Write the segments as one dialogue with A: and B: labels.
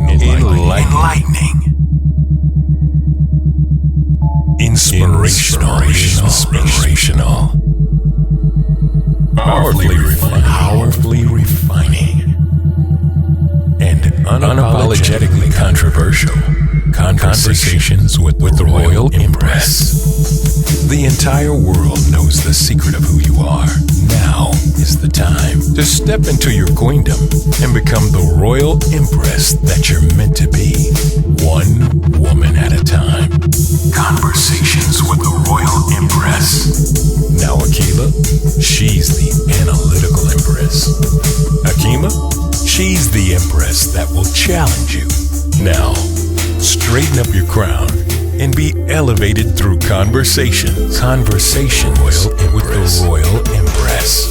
A: enlightening, inspirational, powerfully refining, and unapologetically controversial. Conversations with the Royal Empress. The entire world knows the secret of who you are. Now is the time to step into your queendom and become the Royal Empress that you're meant to be. One woman at a time. Conversations with the Royal Empress. Now Akilah, she's the analytical Empress. Hakeemah, she's the Empress that will challenge you. Now, straighten up your crown and be elevated through conversations. Conversations with the Royal Empress.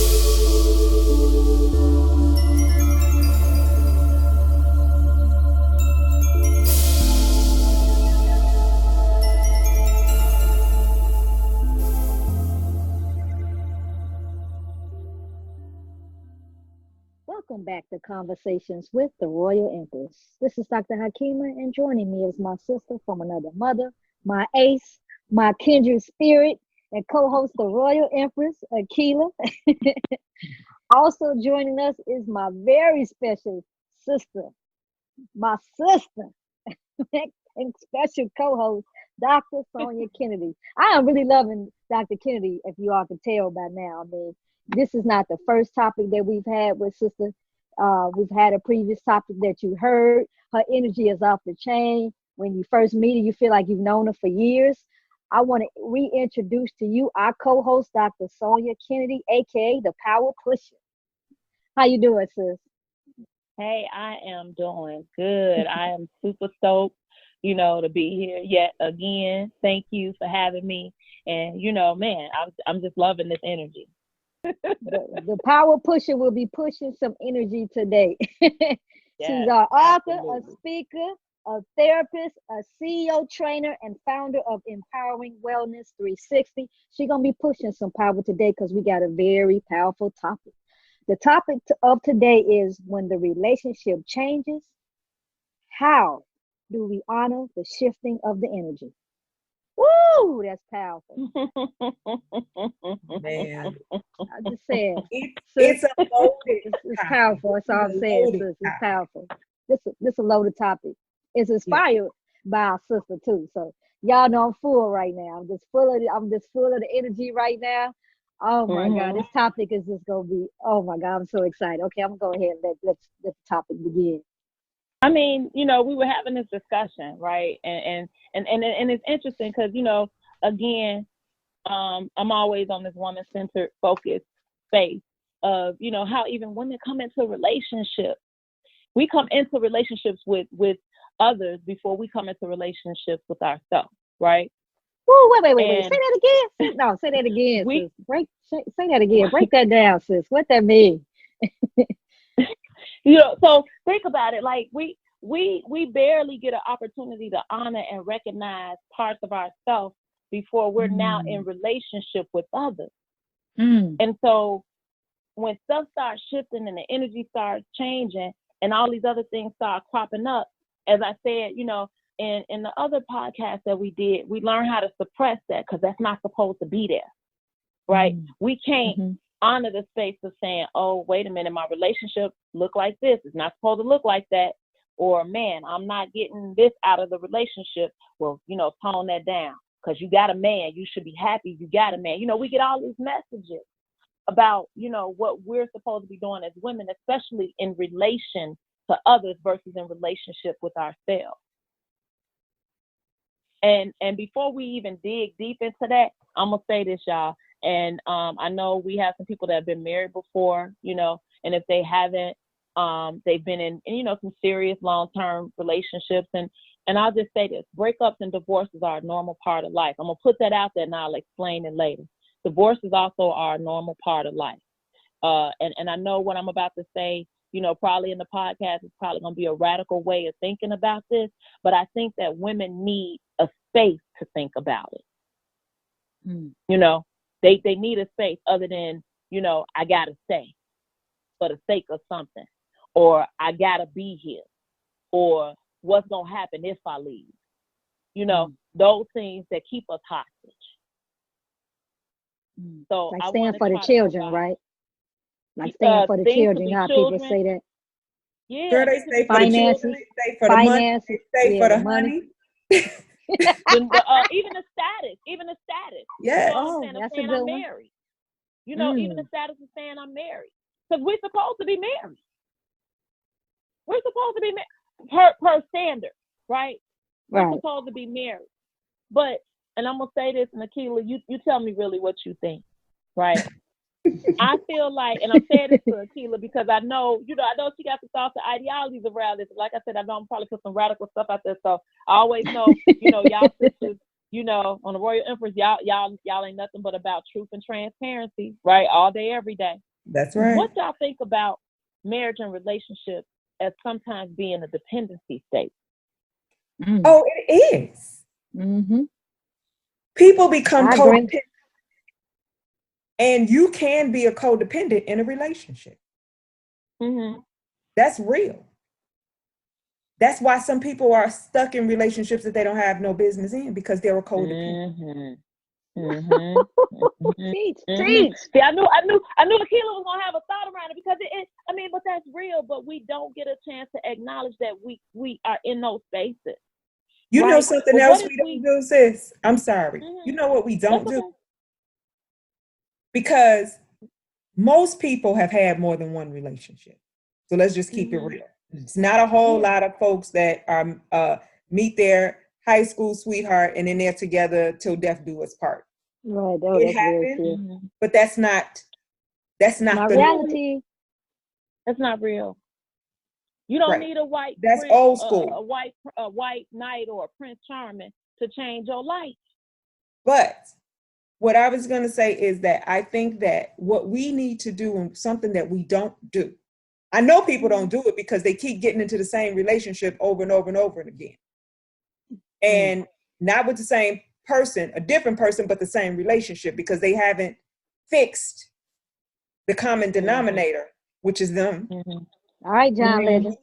B: Welcome back to Conversations with the Royal Empress. This is Dr. Hakeemah, and joining me is my sister from another mother, my ace, my kindred spirit, and co-host the Royal Empress, Akilah. Also joining us is my very special sister, my sister, and special co-host, Dr. Sonia Kennedy. I am really loving Dr. Kennedy, if you all can tell by now. I mean, this is not the first topic that we've had with sister. We've had a previous topic that you heard. Her energy is off the chain. When you first meet her, you feel like you've known her for years. I want to reintroduce to you our co-host, Dr. Sonia Kennedy, aka the Power Pusher. How you doing, sis?
C: Hey, I am doing good. I am super stoked, to be here yet again. Thank you for having me. And, man, I'm just loving this energy.
B: The Power Pusher will be pushing some energy today. She's our author, absolutely. A speaker, a therapist, a CEO trainer, and founder of Empowering Wellness 360. She's going to be pushing some power today because we got a very powerful topic. The topic of today is when the relationship changes, how do we honor the shifting of the energy? Woo, that's powerful.
D: Man.
B: I just said.
D: It's a loaded
B: It's powerful. That's all I'm saying, sis. It's powerful. This a loaded topic. It's inspired by our sister too. So y'all know I'm full right now. I'm just full of the energy right now. Oh my God, this topic is just gonna be, oh my God, I'm so excited. Okay, I'm gonna go ahead and let the topic begin.
C: I mean, we were having this discussion, right? And it's interesting because, again, I'm always on this woman-centered focused space of, how even women come into relationships. We come into relationships with others before we come into relationships with ourselves, right?
B: Whoa, wait. Say that again. No, say that again, sis. Say that again. Break that down, sis. What that mean?
C: So think about it. Like we barely get an opportunity to honor and recognize parts of ourselves before we're now in relationship with others. And so when stuff starts shifting and the energy starts changing and all these other things start cropping up, as I said, in the other podcast that we did, we learned how to suppress that because that's not supposed to be there, right? We can't honor the space of saying, oh, wait a minute, my relationship look like this. It's not supposed to look like that. Or, man, I'm not getting this out of the relationship. Well, tone that down because you got a man. You should be happy you got a man. We get all these messages about, what we're supposed to be doing as women, especially in relation to others versus in relationship with ourselves. And before we even dig deep into that, I'm going to say this, y'all. And I know we have some people that have been married before, and if they haven't, they've been in, some serious long-term relationships. And I'll just say this, breakups and divorces are a normal part of life. I'm going to put that out there and I'll explain it later. Divorces also are a normal part of life. And I know what I'm about to say, probably in the podcast, it's probably going to be a radical way of thinking about this, but I think that women need a space to think about it. They need a space other than, I got to stay for the sake of something, or I got to be here. or what's going to happen if I leave. You know, those things that keep us hostage. So
B: like
C: I
B: staying for the children, right? Like staying for the children, how people say that.
C: Yeah.
D: Girl, they stay for
B: finances,
D: the children, they stay for the money, they stay for the money.
C: Even the status.
D: Yeah.
C: You know what I'm saying?
B: That's a
C: saying
B: good
C: I'm
B: one.
C: married. You know, even the status of saying I'm married. Because we're supposed to be married. We're supposed to be married per standard, right? We're supposed to be married. But, and I'm going to say this, and Akilah, you tell me really what you think, right? I feel like, and I'm saying this to Akilah because I know she got some thoughts and ideologies around this. Like I said, I know I'm probably put some radical stuff out there. So I always know, y'all sisters, on the Royal Empress, y'all ain't nothing but about truth and transparency, right? All day, every day.
D: That's right.
C: What y'all think about marriage and relationships as sometimes being a dependency state?
D: Oh, it is.
B: Mm-hmm.
D: People become codependent. And you can be a codependent in a relationship.
C: Mm-hmm.
D: That's real. That's why some people are stuck in relationships that they don't have no business in because they're a codependent.
B: Teach.
C: See, I knew Akilah was gonna have a thought around it because but that's real. But we don't get a chance to acknowledge that we are in those spaces.
D: You know something else we don't do, sis? I'm sorry. You know what we don't do? Because most people have had more than one relationship. So let's just keep it real. It's not a whole lot of folks that meet their high school sweetheart and then they're together till death do us part.
B: Right,
D: it happens, but that's not the
B: reality.
C: That's not real. You don't need a white
D: that's
C: prince,
D: old school.
C: A white knight or a Prince Charming to change your life.
D: But what I was going to say is that I think that what we need to do, and something that we don't do, I know people don't do it because they keep getting into the same relationship over and over and over again. And not with the same person, a different person, but the same relationship because they haven't fixed the common denominator, which is them.
B: All right, John Legend.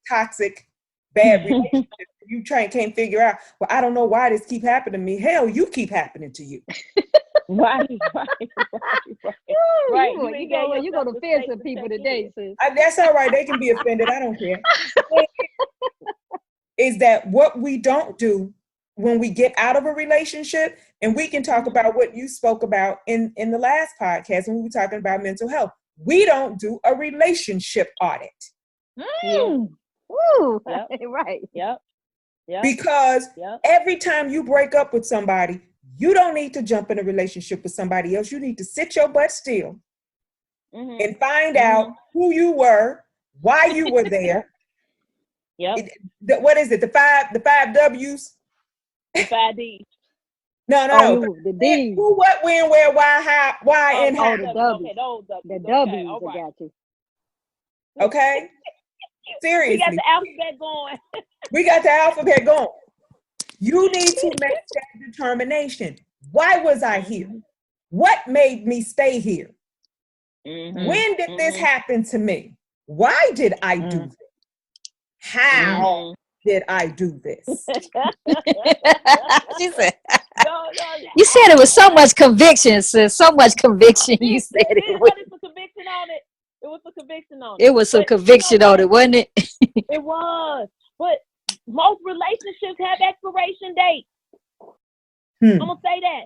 D: Toxic, bad relationships. You can't figure out, well, I don't know why this keep happening to me. Hell, you keep happening to you.
C: Right.
B: You're going to offend some people today, sis.
D: That's all right. They can be offended. I don't care. Is that what we don't do when we get out of a relationship? And we can talk about what you spoke about in the last podcast when we were talking about mental health. We don't do a relationship audit.
B: Ooh, right.
C: Yep.
D: Because every time you break up with somebody, you don't need to jump in a relationship with somebody else. You need to sit your butt still and find out who you were, why you were there. What is it? The five W's?
C: The 5 D's.
D: No.
B: The D's.
D: Who, what, when, where, why, how, why, and how.
B: The W's.
C: Okay, those W's.
B: The W's, I got you.
D: Okay? Seriously.
C: We got the alphabet going.
D: We got the alphabet going. You need to make that determination. Why was I here? What made me stay here? When did this happen to me? Why did I do this? How did I do this?
B: She said, you said it with so much conviction, sis. So much conviction. You said it.
C: What is the conviction on it? It was the conviction on it.
B: It was some conviction on it, wasn't it?
C: It was. But most relationships have expiration dates. I'm going to say that.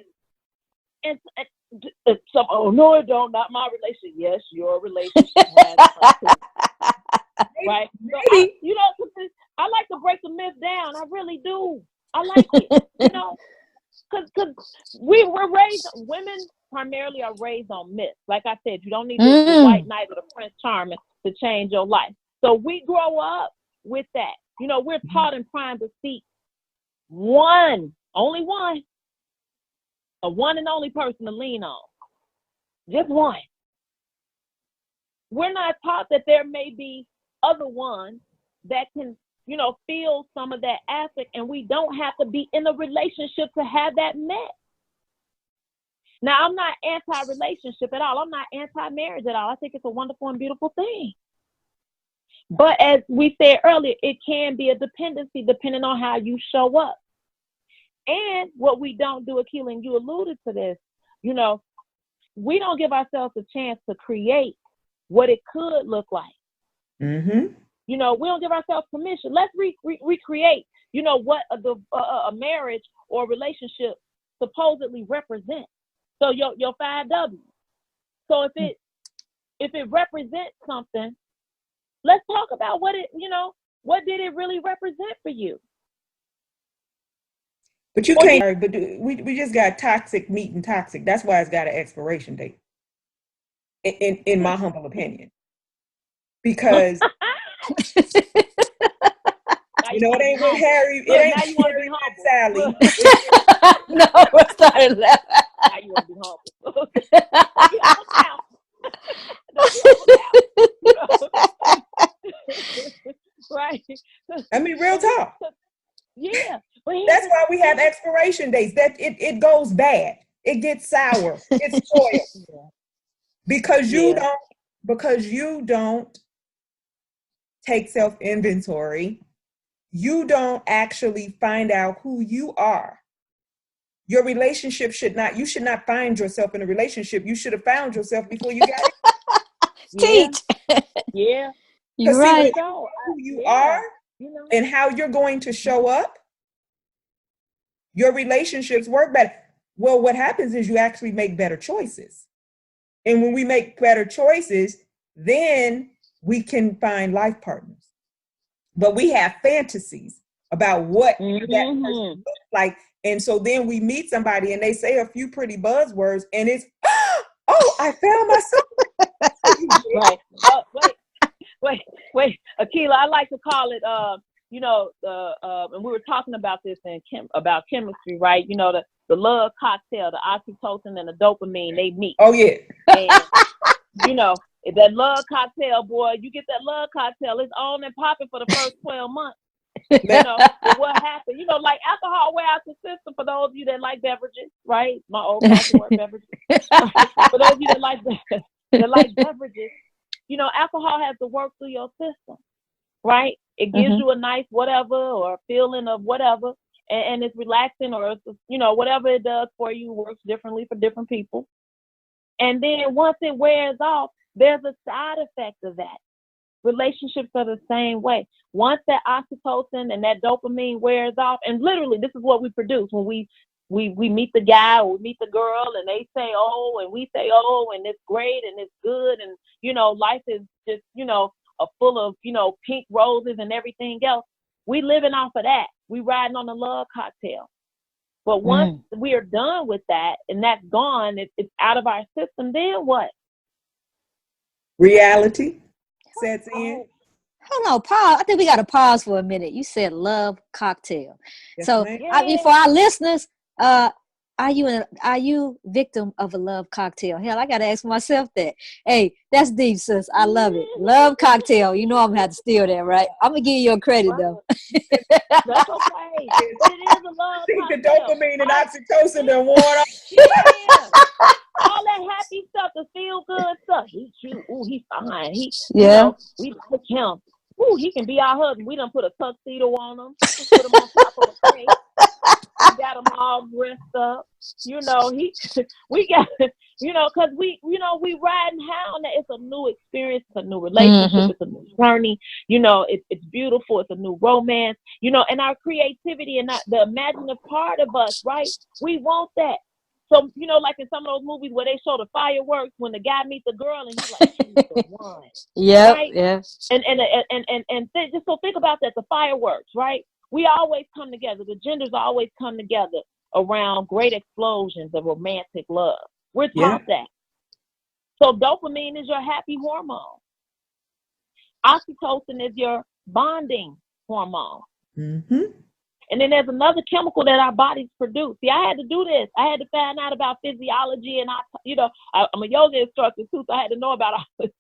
C: And some, oh, no, it don't. Not my relationship. Yes, your relationship has. Right? So I like to break the myth down. I really do. I like it. Because we're raised, women primarily are raised on myths. Like I said, you don't need the white knight or the Prince Charming to change your life. So we grow up with that. We're taught and primed to seek only one, a one and only person to lean on. Just one. We're not taught that there may be other ones that can, feel some of that aspect, and we don't have to be in a relationship to have that met. Now, I'm not anti-relationship at all. I'm not anti-marriage at all. I think it's a wonderful and beautiful thing. But as we said earlier, it can be a dependency depending on how you show up. And what we don't do, Akilah, and you alluded to this, you know, we don't give ourselves a chance to create what it could look like.
D: Mm-hmm.
C: You know, we don't give ourselves permission. Let's recreate, you know, what a marriage or relationship supposedly represents. So your 5 W's. So if it represents something, let's talk about what it, you know, what did it really represent for you?
D: But you can't. But we just got toxic meat and toxic. That's why it's got an expiration date. In my humble opinion, because you know it ain't with Harry. It ain't now you want to be humble, Sally.
B: No, it's not that.
C: Now you want to be humble. Right.
D: I mean, real talk.
C: Yeah.
D: That's why we have expiration dates. That it goes bad. It gets sour. It's spoiled. Yeah. Because you don't take self-inventory. You don't actually find out who you are. Your relationship you should not find yourself in a relationship. You should have found yourself before you got it.
B: Teach.
C: Yeah.
D: You're right. Who you are, you know, and how you're going to show up, your relationships work better. Well, what happens is you actually make better choices. And when we make better choices, then we can find life partners. But we have fantasies about what that person looks like. And so then we meet somebody and they say a few pretty buzzwords and it's, oh, I found myself.
C: Right. Wait. Akilah, I like to call it, you know, and we were talking about this about chemistry, right? You know, the love cocktail, the oxytocin and the dopamine, they meet.
D: Oh, yeah.
C: And, you know, that love cocktail, boy, you get that love cocktail, it's on and popping for the first 12 months. You know, what happened? You know, like alcohol wear out the system for those of you that like beverages, right? My old fashioned word beverages. For those of you that like beverages, you know, alcohol has to work through your system, right? It gives you a nice whatever or feeling of whatever, and it's relaxing or, it's, you know, whatever it does for you works differently for different people. And then once it wears off, there's a side effect of that. Relationships are the same way. Once that oxytocin and that dopamine wears off, and literally this is what we produce when we meet the guy or we meet the girl and they say, oh, and we say, oh, and it's great and it's good. And, you know, life is just, you know, full of, you know, pink roses and everything else. We living off of that. We riding on the love cocktail. But once we are done with that and that's gone, it's out of our system, then what?
D: Reality sets in.
B: Hold on, pause. I think we got to pause for a minute. You said love cocktail.
D: Yes,
B: so for our listeners, are you victim of a love cocktail? Hell, I got to ask myself that. Hey, that's deep, sis. I love it. Love cocktail. You know I'm going to have to steal that, right? I'm going to give you your credit, though.
C: That's okay. But it is a love cocktail.
D: The dopamine and oxytocin done worn off.
C: Yeah. All that happy stuff, the feel good stuff. He's cute. Ooh, he's fine. You know, we like him. Ooh, he can be our husband. We done put a tuxedo on him. Just put him on top of a crate. We got him all dressed up. You know, we got, you know, because we riding high on that. It's a new experience. It's a new relationship. It's a new journey. You know, it's beautiful. It's a new romance. You know, and our creativity and the imaginative part of us, right? We want that. So, you know, like in some of those movies where they show the fireworks when the guy meets the girl and he's like, she's the one.
B: Yeah.
C: Right?
B: Yeah.
C: And just so think about that, the fireworks, right? We always come together. The genders always come together around great explosions of romantic love. We're taught that. So dopamine is your happy hormone. Oxytocin is your bonding hormone. And then there's another chemical that our bodies produce. See, I had to do this. I had to find out about physiology, and I'm a yoga instructor too, so I had to know about all this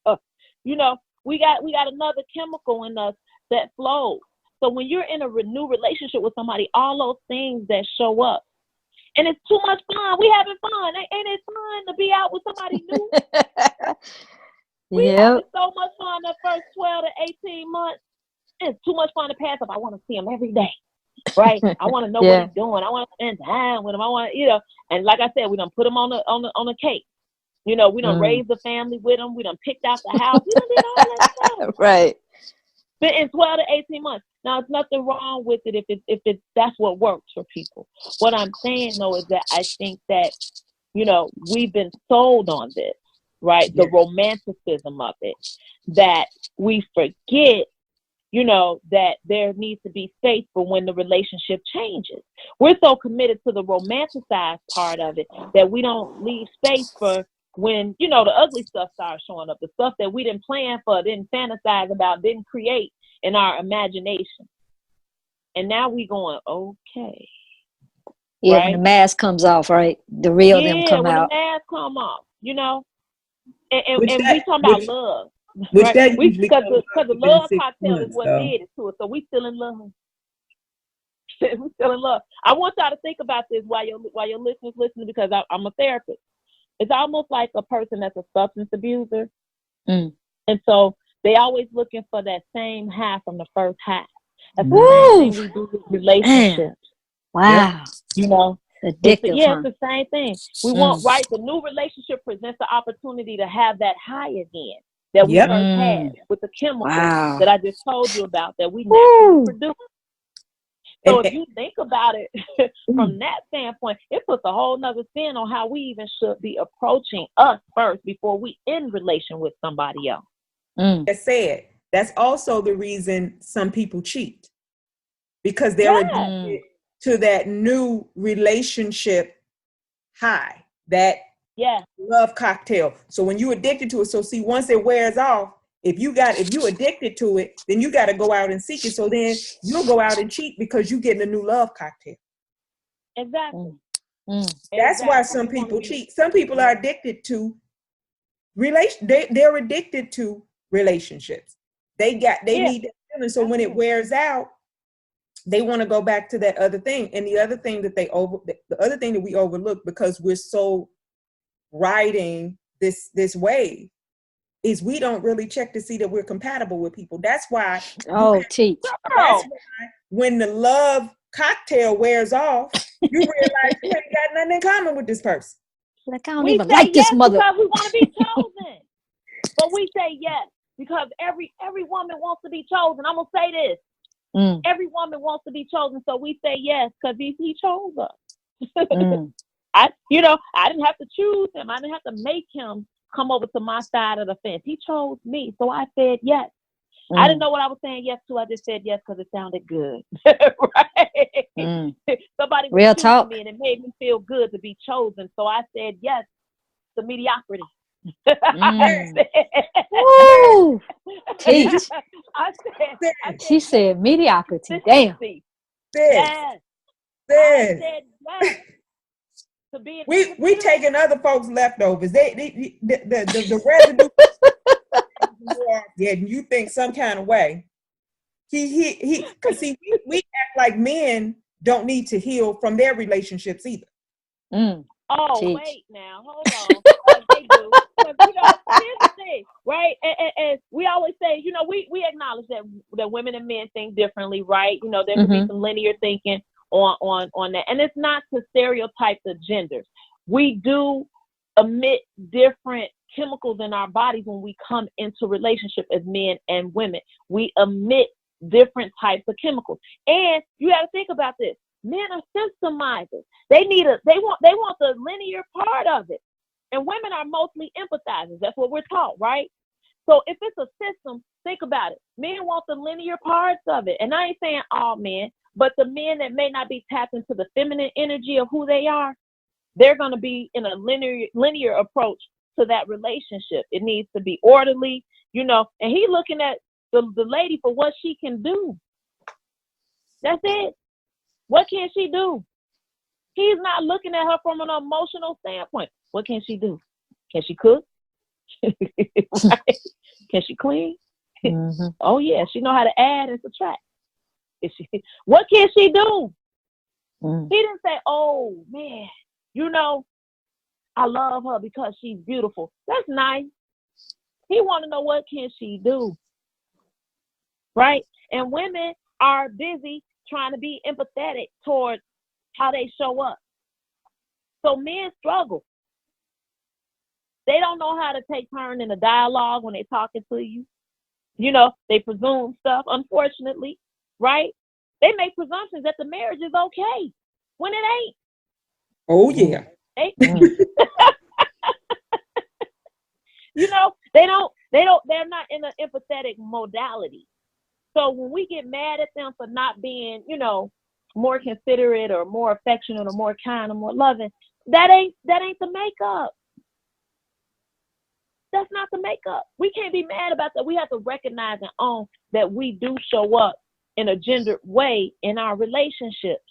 C: stuff. You know, we got another chemical in us that flows. So when you're in a new relationship with somebody, all those things that show up, and it's too much fun. We having fun. Ain't it fun to be out with somebody new? We having so much fun the first 12 to 18 months. It's too much fun to pass up. I want to see him every day, right? I want to know what he's doing. I want to spend time with him. I want to, and like I said, we done put him on the cake. We done raised the family with him. We done picked out the house. We done did all that stuff.
B: Right.
C: But in 12 to 18 months. Now, there's nothing wrong with it if it's that's what works for people. What I'm saying, though, is that I think that, we've been sold on this, right? The romanticism of it, that we forget, that there needs to be space for when the relationship changes. We're so committed to the romanticized part of it that we don't leave space for when, the ugly stuff starts showing up, the stuff that we didn't plan for, didn't fantasize about, didn't create in our imagination. And now we going, okay.
B: Yeah,
C: right?
B: when the mask comes off, right? The real them come out.
C: Yeah, when the mask come off, And we talking about love.
D: Which
C: right?
D: that usually
C: because the love
D: 6
C: cocktail
D: months,
C: is what
D: though.
C: did it to us. So we still in love. We still in love. I want y'all to think about this while your listeners listening, because I'm a therapist. It's almost like a person that's a substance abuser. And so they always looking for that same high from the first high. That's the same thing we do with relationships.
B: Wow. Addictive.
C: It's the same thing. We want, the new relationship presents the opportunity to have that high again that we first had with the chemicals that I just told you about that we naturally produce. So if you think about it from that standpoint, it puts a whole nother spin on how we even should be approaching us first before we in relation with somebody else.
D: As said, that's also the reason some people cheat, because they're addicted to that new relationship high, that love cocktail. So when you addicted to it, so see, once it wears off, if you addicted to it, then you got to go out and seek it. So then you'll go out and cheat because you're getting a new love cocktail.
C: Exactly.
D: That's why some people cheat. Some people are addicted to they're addicted to relationships. They need that feeling. So when it wears out, they want to go back to that other thing. And the other thing that we overlook, because we're so riding this wave, is we don't really check to see that we're compatible with people. That's why.
B: Teach.
D: That's why when the love cocktail wears off, you realize you ain't got nothing in common with this person.
B: Like, I don't even like this mother.
C: Because we want to be chosen. But we say yes because every woman wants to be chosen. I'm gonna say this. Every woman wants to be chosen, so we say yes because he chose us. I didn't have to choose him. I didn't have to make him come over to my side of the fence. He chose me, so I said yes. I didn't know what I was saying yes to. I just said yes because it sounded good. Right? Somebody was choosing me, and it made me feel good to be chosen. So I said yes to mediocrity.
B: Teach. She said mediocrity. Damn.
C: Yes. I said yes.
D: We taking other folks' leftovers. The residue. You think some kind of way. Because see, we act like men don't need to heal from their relationships either.
C: Wait now, hold on. They do. Here's the thing, right? And we always say, we acknowledge that women and men think differently, right? There could be some linear thinking on that. And it's not to stereotype the genders. We do emit different chemicals in our bodies when we come into relationship as men and women. We emit different types of chemicals. And you got to think about this. Men are systemizers. They want the linear part of it. And women are mostly empathizers. That's what we're taught, right? So if it's a system, think about it. Men want the linear parts of it. And I ain't saying all men, but the men that may not be tapped into the feminine energy of who they are, they're going to be in a linear approach to that relationship. It needs to be orderly, and he looking at the lady for what she can do. That's it. What can she do? He's not looking at her from an emotional standpoint. What can she do? Can she cook? Right? Can she clean? Oh yeah, she know how to add and subtract. What can she do? He didn't say, oh man, I love her because she's beautiful. That's nice. He want to know what can she do, right? And women are busy trying to be empathetic towards how they show up. So men struggle. They don't know how to take turn in a dialogue when they're talking to you. You know, they presume stuff, unfortunately, right? They make presumptions that the marriage is okay when it ain't.
D: Oh, yeah.
C: You know, they're not in an empathetic modality. So when we get mad at them for not being, you know, more considerate or more affectionate or more kind or more loving, that ain't the makeup. That's not the makeup. We can't be mad about that. We have to recognize and own that we do show up in a gendered way in our relationships.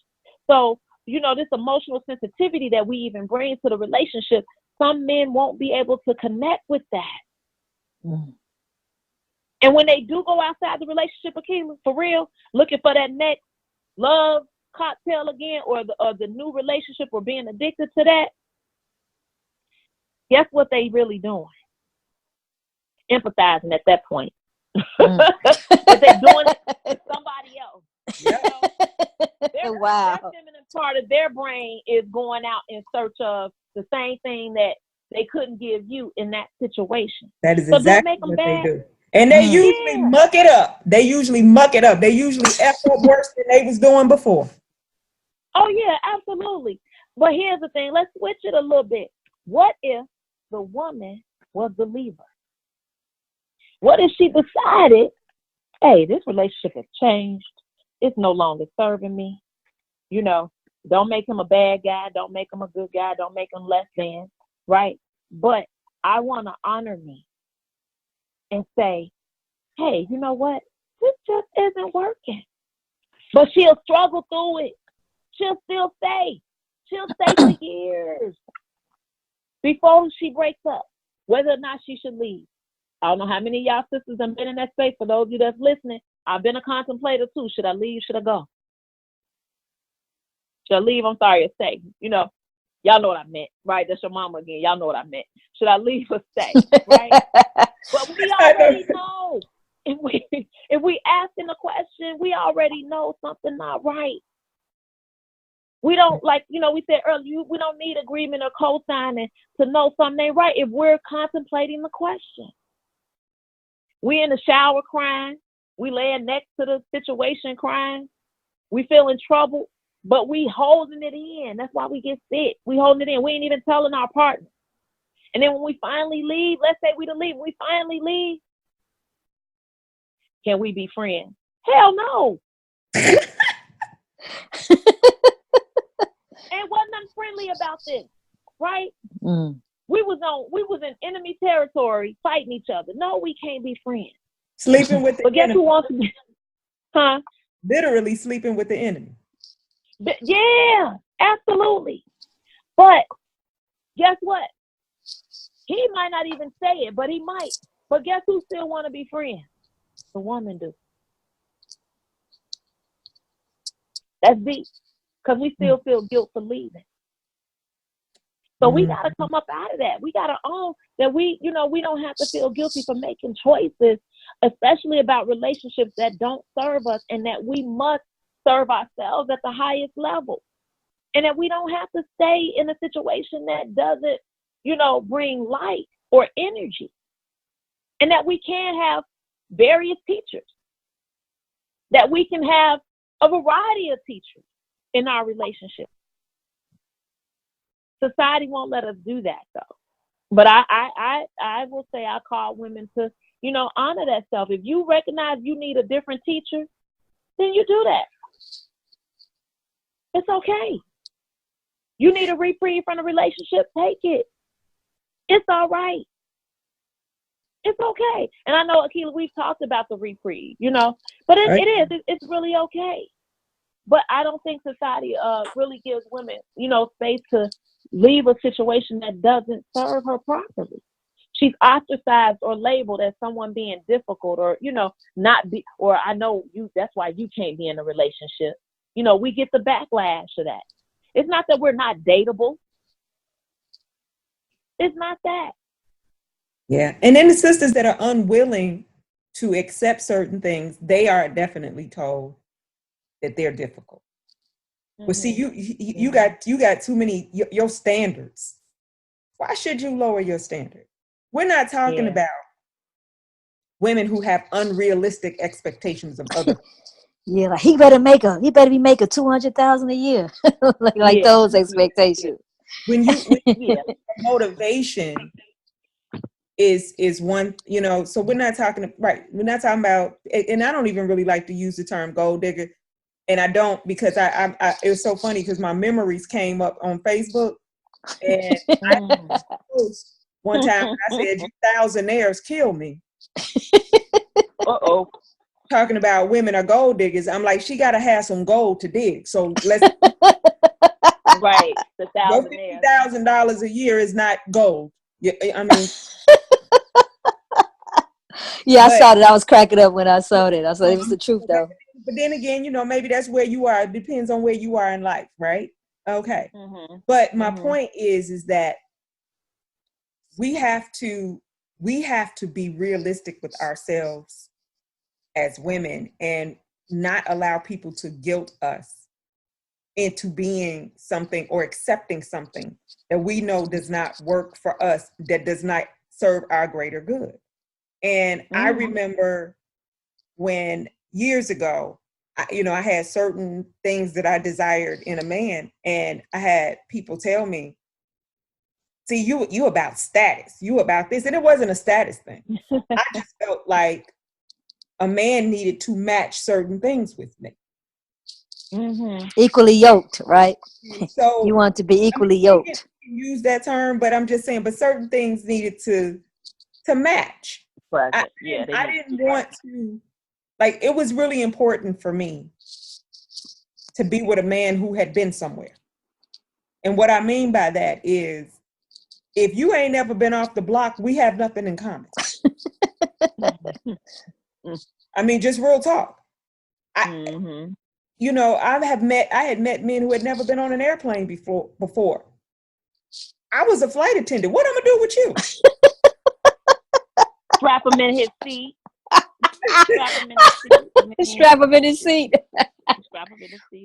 C: So, you know, this emotional sensitivity that we even bring to the relationship, some men won't be able to connect with that. Mm. And when they do go outside the relationship, Akilah, for real, looking for that next love cocktail again, or the new relationship, or being addicted to that, guess what they really doing? Empathizing at that point. But they're doing it to somebody else.
B: Yeah.
C: You know? Their feminine part of their brain is going out in search of the same thing that they couldn't give you in that situation.
D: That is exactly what they do. And they usually muck it up. They usually F up worse than they was doing before.
C: Oh, yeah, absolutely. But here's the thing. Let's switch it a little bit. What if the woman was the leaver? What if she decided, hey, this relationship has changed. It's no longer serving me. You know, don't make him a bad guy. Don't make him a good guy. Don't make him less than, right? But I want to honor me and say, hey, you know what? This just isn't working. But she'll struggle through it. She'll still stay. She'll stay for years before she breaks up, whether or not she should leave. I don't know how many of y'all sisters have been in that space. For those of you that's listening, I've been a contemplator too. Should I leave? Should I go? Should I leave? I'm sorry, or stay. You know, y'all know what I meant, right? That's your mama again. Y'all know what I meant. Should I leave or stay, right? But we already know. If we asking the question, we already know something not right. We don't, like, you know, we said earlier, we don't need agreement or co-signing to know something ain't right if we're contemplating the question. We in the shower crying. We laying next to the situation crying. We feeling trouble, but we holding it in. That's why we get sick. We holding it in. We ain't even telling our partner. And then when we finally leave, let's say we leave, we finally leave. Can we be friends? Hell no. And wasn't nothing friendly about this, right? Mm. We was in enemy territory fighting each other. No, we can't be friends.
D: Sleeping with the
C: but guess
D: enemy.
C: Who wants to be? Huh?
D: Literally sleeping with the enemy.
C: Yeah, absolutely. But guess what? He might not even say it, but he might. But guess who still want to be friends? The woman do. That's deep. Because we still feel guilt for leaving. So we got to come up out of that. We got to own that we don't have to feel guilty for making choices, especially about relationships that don't serve us, and that we must serve ourselves at the highest level. And that we don't have to stay in a situation that doesn't, bring light or energy. And that we can have various teachers. That we can have a variety of teachers in our relationship. Society won't let us do that, though. But I will say I call women to, honor that self. If you recognize you need a different teacher, then you do that. It's okay. You need a reprieve from the relationship, take it. It's all right. It's okay. And I know, Akilah, we've talked about the reprieve, but it's really okay. But I don't think society really gives women, space to leave a situation that doesn't serve her properly. She's ostracized or labeled as someone being difficult, or, or I know you, that's why you can't be in a relationship. We get the backlash of that. It's not that we're not dateable. It's not that.
D: Yeah. And then the sisters that are unwilling to accept certain things, they are definitely told that they're difficult. Well, see, you got too many your standards. Why should you lower your standard? We're not talking about women who have unrealistic expectations of other.
B: Yeah, like he better be making 200,000 a year, like those expectations.
D: When motivation is one, you know. So we're not talking about, and I don't even really like to use the term gold digger, and I don't because I it was so funny because my memories came up on Facebook, and I post one time I said, "You thousandaires kill me." Talking about women are gold diggers. I'm like, she got to have some gold to dig. So let's
C: right. The
D: $50,000 a year is not gold. I mean,
B: yeah, I saw that. I was cracking up when I saw that. I said it was the truth, though.
D: But then again, you know, maybe that's where you are. It depends on where you are in life, right? Okay. But my point is that we have to be realistic with ourselves as women and not allow people to guilt us into being something or accepting something that we know does not work for us, that does not serve our greater good. And I remember when years ago, I had certain things that I desired in a man, and I had people tell me, see, you about status, you about this. And it wasn't a status thing. I just felt like a man needed to match certain things with me.
B: Equally yoked, right?
D: So
B: you want to be equally yoked.
D: Use that term, but I'm just saying, but certain things needed to match. I didn't want to, like, it was really important for me to be with a man who had been somewhere. And what I mean by that is, if you ain't never been off the block, we have nothing in common. I mean, just real talk. You know, I had met men who had never been on an airplane before. I was a flight attendant. What I'm gonna do with you?
C: Strap him in his seat.
B: Strap him in his seat.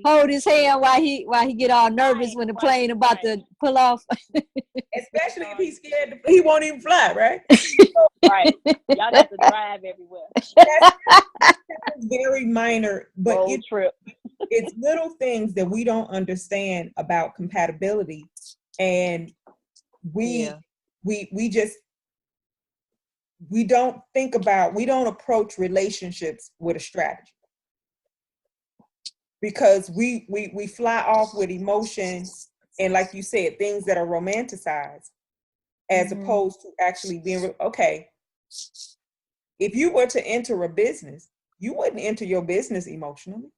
B: Hold his hand while he get all nervous when the plane about to pull off.
D: Especially if he's scared, he won't even fly, right?
C: Right. Y'all have to drive everywhere.
D: That's very minor, but it's little things that we don't understand about compatibility, and we don't approach relationships with a strategy, because we fly off with emotions and, like you said, things that are romanticized as opposed to actually being okay. If you were to enter a business, you wouldn't enter your business emotionally.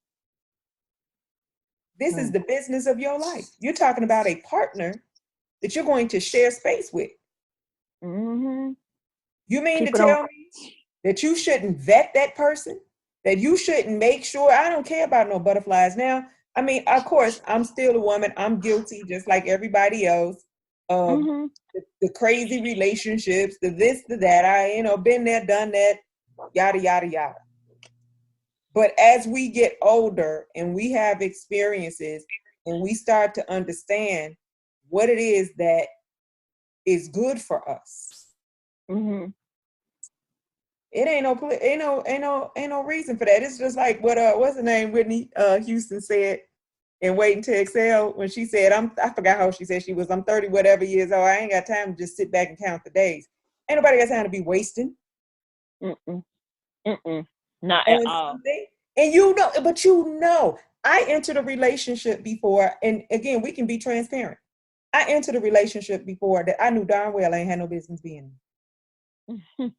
D: This is the business of your life. You're talking about a partner that you're going to share space with. You mean to tell me that you shouldn't vet that person? That you shouldn't make sure? I don't care about no butterflies. Now, I mean, of course, I'm still a woman. I'm guilty just like everybody else of the crazy relationships, the this, the that. I, been there, done that, yada, yada, yada. But as we get older and we have experiences and we start to understand what it is that is good for us, it ain't no reason for that. It's just like what what's the name, Whitney Houston said in Waiting to Excel, when she said, I forgot how she said she was, I'm 30 whatever years old. I ain't got time to just sit back and count the days. Ain't nobody got time to be wasting.
C: Not at all.
D: And I entered a relationship before, and again, we can be transparent. I entered a relationship before that I knew darn well I ain't had no business being in.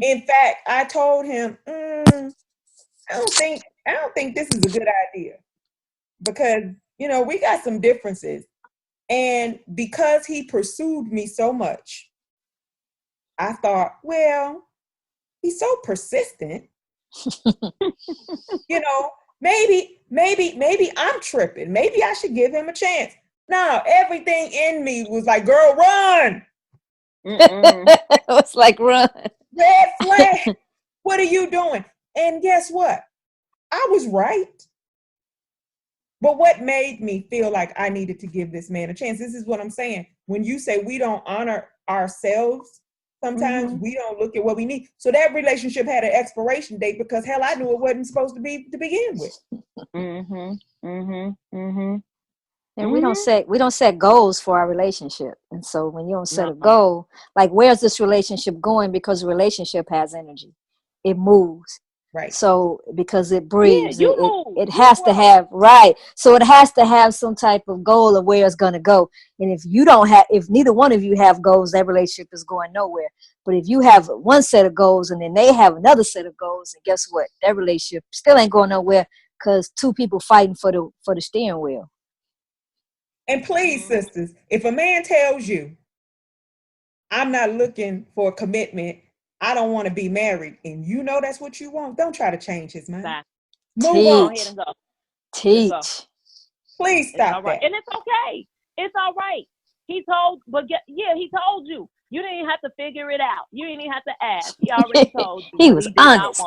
D: In fact, I told him, I don't think this is a good idea, because we got some differences, and because he pursued me so much, I thought, well, he's so persistent. Maybe I'm tripping. Maybe I should give him a chance. No, everything in me was like, girl, run.
B: It was like, run.
D: Red flag. What are you doing? And guess what? I was right. But what made me feel like I needed to give this man a chance? This is what I'm saying. When you say we don't honor ourselves, sometimes we don't look at what we need. So that relationship had an expiration date because hell, I knew it wasn't supposed to be to begin with.
B: And we don't set goals for our relationship. And so when you don't set a goal, like where's this relationship going? Because a relationship has energy. It moves.
D: Right.
B: So because it breathes,
C: Yeah,
B: it has to have, right. So it has to have some type of goal of where it's going to go. And if neither one of you have goals, that relationship is going nowhere. But if you have one set of goals and then they have another set of goals, and guess what? That relationship still ain't going nowhere because two people fighting for the steering wheel.
D: And please, sisters, if a man tells you, I'm not looking for a commitment, I don't want to be married, and you know that's what you want, don't try to change his mind. Move on.
C: Ahead and go.
B: Teach.
D: Please stop that.
C: And it's okay. It's all right. He told you. You didn't even have to figure it out. You didn't even have to ask. He already told you.
B: He was honest.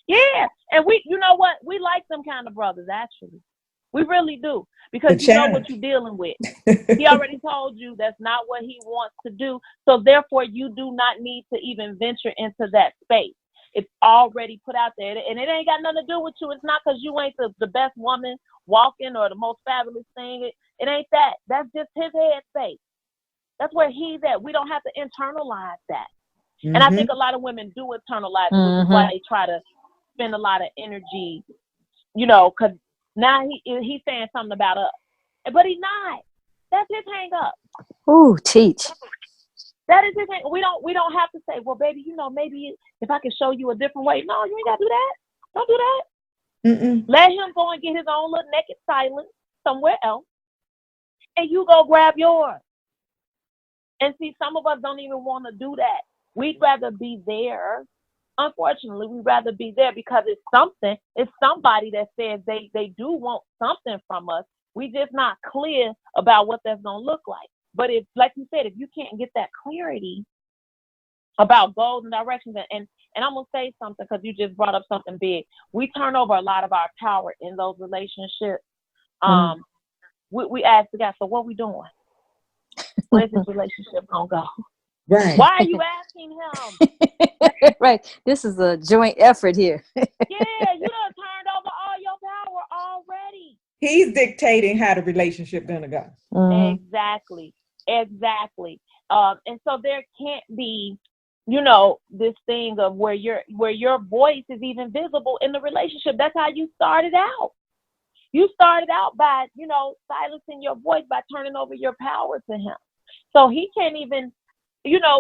C: Yeah. And you know what? We like them kind of brothers, actually. We really do. Because you know what you're dealing with. He already told you that's not what he wants to do. So therefore, you do not need to even venture into that space. It's already put out there. And it ain't got nothing to do with you. It's not because you ain't the best woman walking or the most fabulous thing. It ain't that. That's just his head space. That's where he's at. We don't have to internalize that. And I think a lot of women do internalize it, which is why they try to spend a lot of energy, because now he's saying something about us. But he's not. That's his hang up.
B: Ooh, teach.
C: That is his hang. We don't have to say, well, baby, maybe if I can show you a different way. No, you ain't gotta do that. Don't do that. Let him go and get his own little naked silence somewhere else. And you go grab yours. And see, some of us don't even want to do that. We'd rather be there. Unfortunately, we'd rather be there because it's somebody that says they do want something from us. We just not clear about what that's going to look like. But if, like you said, if you can't get that clarity about goals and directions, and I'm going to say something because you just brought up something big. We turn over a lot of our power in those relationships. We ask the guy, so what we doing? Where's this relationship going to go?
D: Right.
C: Why are you asking him?
B: Right. This is a joint effort here.
C: Yeah, you done turned over all your power already.
D: He's dictating how the relationship gonna go.
C: Exactly. And so there can't be, this thing of where your voice is even visible in the relationship. That's how you started out. You started out by, silencing your voice, by turning over your power to him. So he can't even,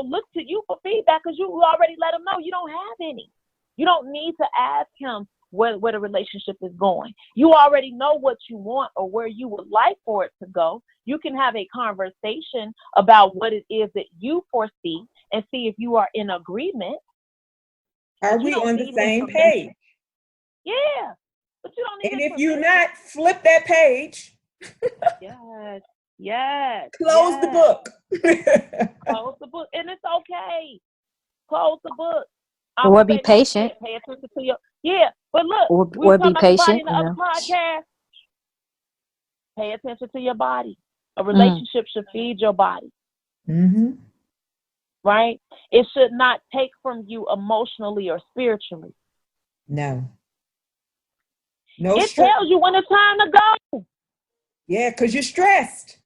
C: look to you for feedback because you already let him know you don't have any. You don't need to ask him where the relationship is going. You already know what you want or where you would like for it to go. You can have a conversation about what it is that you foresee and see if you are in agreement.
D: Are we on the same page?
C: Yeah. But you don't need
D: And if you're not, flip that page.
C: Yes.
D: Close the book.
C: Close the book. And it's okay. Close the book.
B: Or be patient.
C: Pay attention to your but look,
B: or be patient.
C: In the other podcast. Pay attention to your body. A relationship should feed your body. Right? It should not take from you emotionally or spiritually.
D: No.
C: It tells you when it's time to go.
D: Yeah, because you're stressed.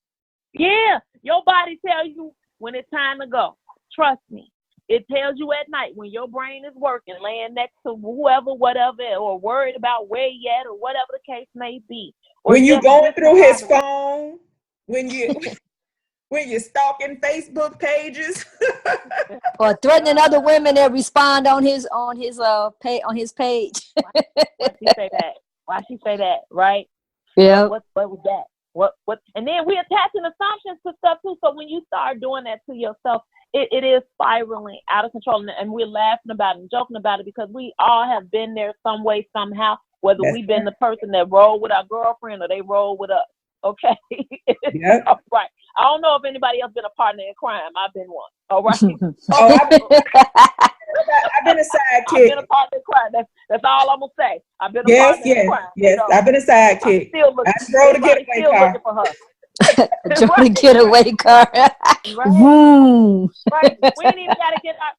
C: Yeah, your body tells you when it's time to go. Trust me. It tells you at night when your brain is working, laying next to whoever, whatever, or worried about where you at or whatever the case may be. Or
D: when you're going through his phone, when you're stalking Facebook pages,
B: or threatening other women that respond on his page.
C: Why she say that? Why she say that? Right?
B: Yeah.
C: What was that? What? And then we attaching assumptions to stuff too. So when you start doing that to yourself, it is spiraling out of control, and we're laughing about it and joking about it because we all have been there some way, somehow, whether we've been the person that rolled with our girlfriend or they rolled with us. Okay.
D: Yep.
C: Right. I don't know if anybody else been a partner in crime. I've been one. All right.
D: I've been a sidekick.
C: I've been a partner in crime. That's all I'm gonna say. I've been a partner in crime.
D: Yes, I've been a sidekick. I drove the getaway car.
C: Looking for her.
B: Drove the getaway car.
C: Right. We ain't even gotta get our,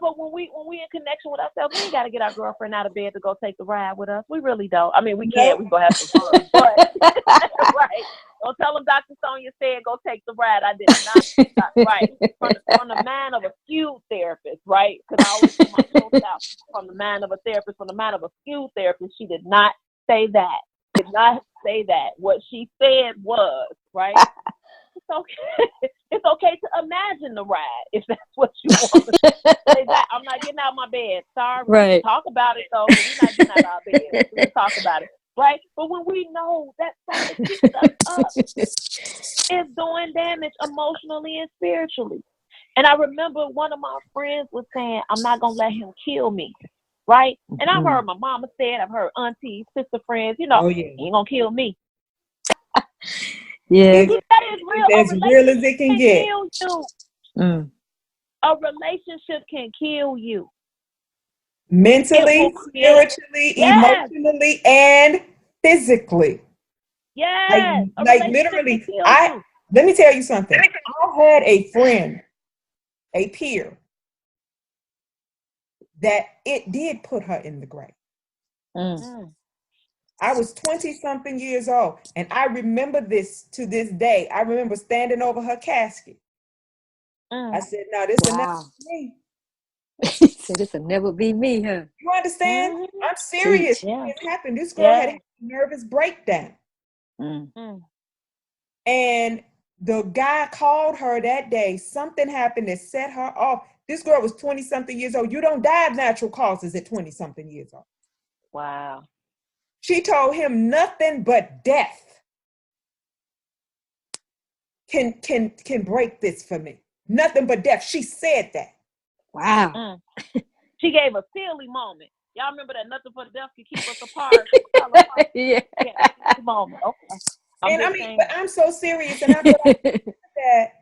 C: but when we in connection with ourselves, we ain't gotta get our girlfriend out of bed to go take the ride with us. We really don't. I mean, we can't. We gonna have some fun, but right. Don't tell them Dr. Sonia said go take the ride. I did not. Right. From the mind of a skewed therapist, right? Because I always put my quotes out from the mind of a therapist, from the mind of a skewed therapist. She did not say that. Did not say that. What she said was, right? It's okay. It's okay to imagine the ride if that's what you want to say. That I'm not getting out of my bed. Sorry.
B: Right.
C: We talk about it though. But we're not getting out of our bed. We can talk about it. Right? But when we know that something keeps us up, it's doing damage emotionally and spiritually. And I remember one of my friends was saying, I'm not gonna let him kill me. Right? And I've heard my mama say it, I've heard aunties, sister friends, he ain't gonna kill me.
B: Yeah.
C: That is real.
D: As real as it can get.
C: Kill you. A relationship can kill you.
D: Mentally, spiritually, emotionally, and physically.
C: Yes.
D: Like literally, let me tell you something. I had a friend, a peer, that it did put her in the grave. I was 20-something years old, and I remember this to this day. I remember standing over her casket. I said, no, this will never be me.
B: So this will never be me, huh?
D: You understand? I'm serious. It happened. This girl had a nervous breakdown. And the guy called her that day. Something happened that set her off. This girl was 20-something years old. You don't die of natural causes at 20-something years old.
C: Wow.
D: She told him nothing but death can break this for me. Nothing but death. She said that.
B: Wow.
C: She gave a silly moment. Y'all remember that nothing but death can keep us apart?
B: Yeah.
C: Moment. Okay.
D: But I'm so serious, and I feel like that.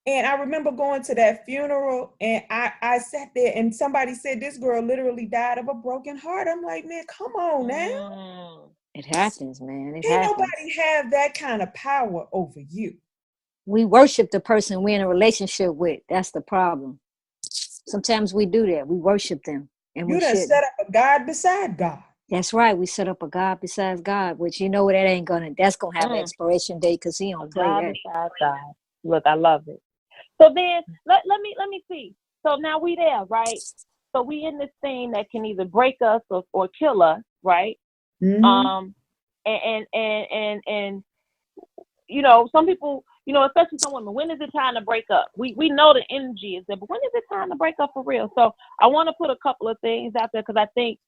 D: And I remember going to that funeral, and I sat there, and somebody said this girl literally died of a broken heart. I'm like, man, come on now.
B: It happens, man.
D: Can't nobody have that kind of power over you.
B: We worship the person we're in a relationship with. That's the problem. Sometimes we do that. We worship them. And
D: you done set up a God beside God.
B: That's right. We set up a God besides God, which that's gonna have an expiration date because he don't play
C: God
B: that.
C: Besides God. Look, I love it. So then let me see. So now we there, right? So we in this thing that can either break us or kill us, right? And some people, especially some women, when is it time to break up? We know the energy is there, but when is it time to break up for real? So I want to put a couple of things out there because I think,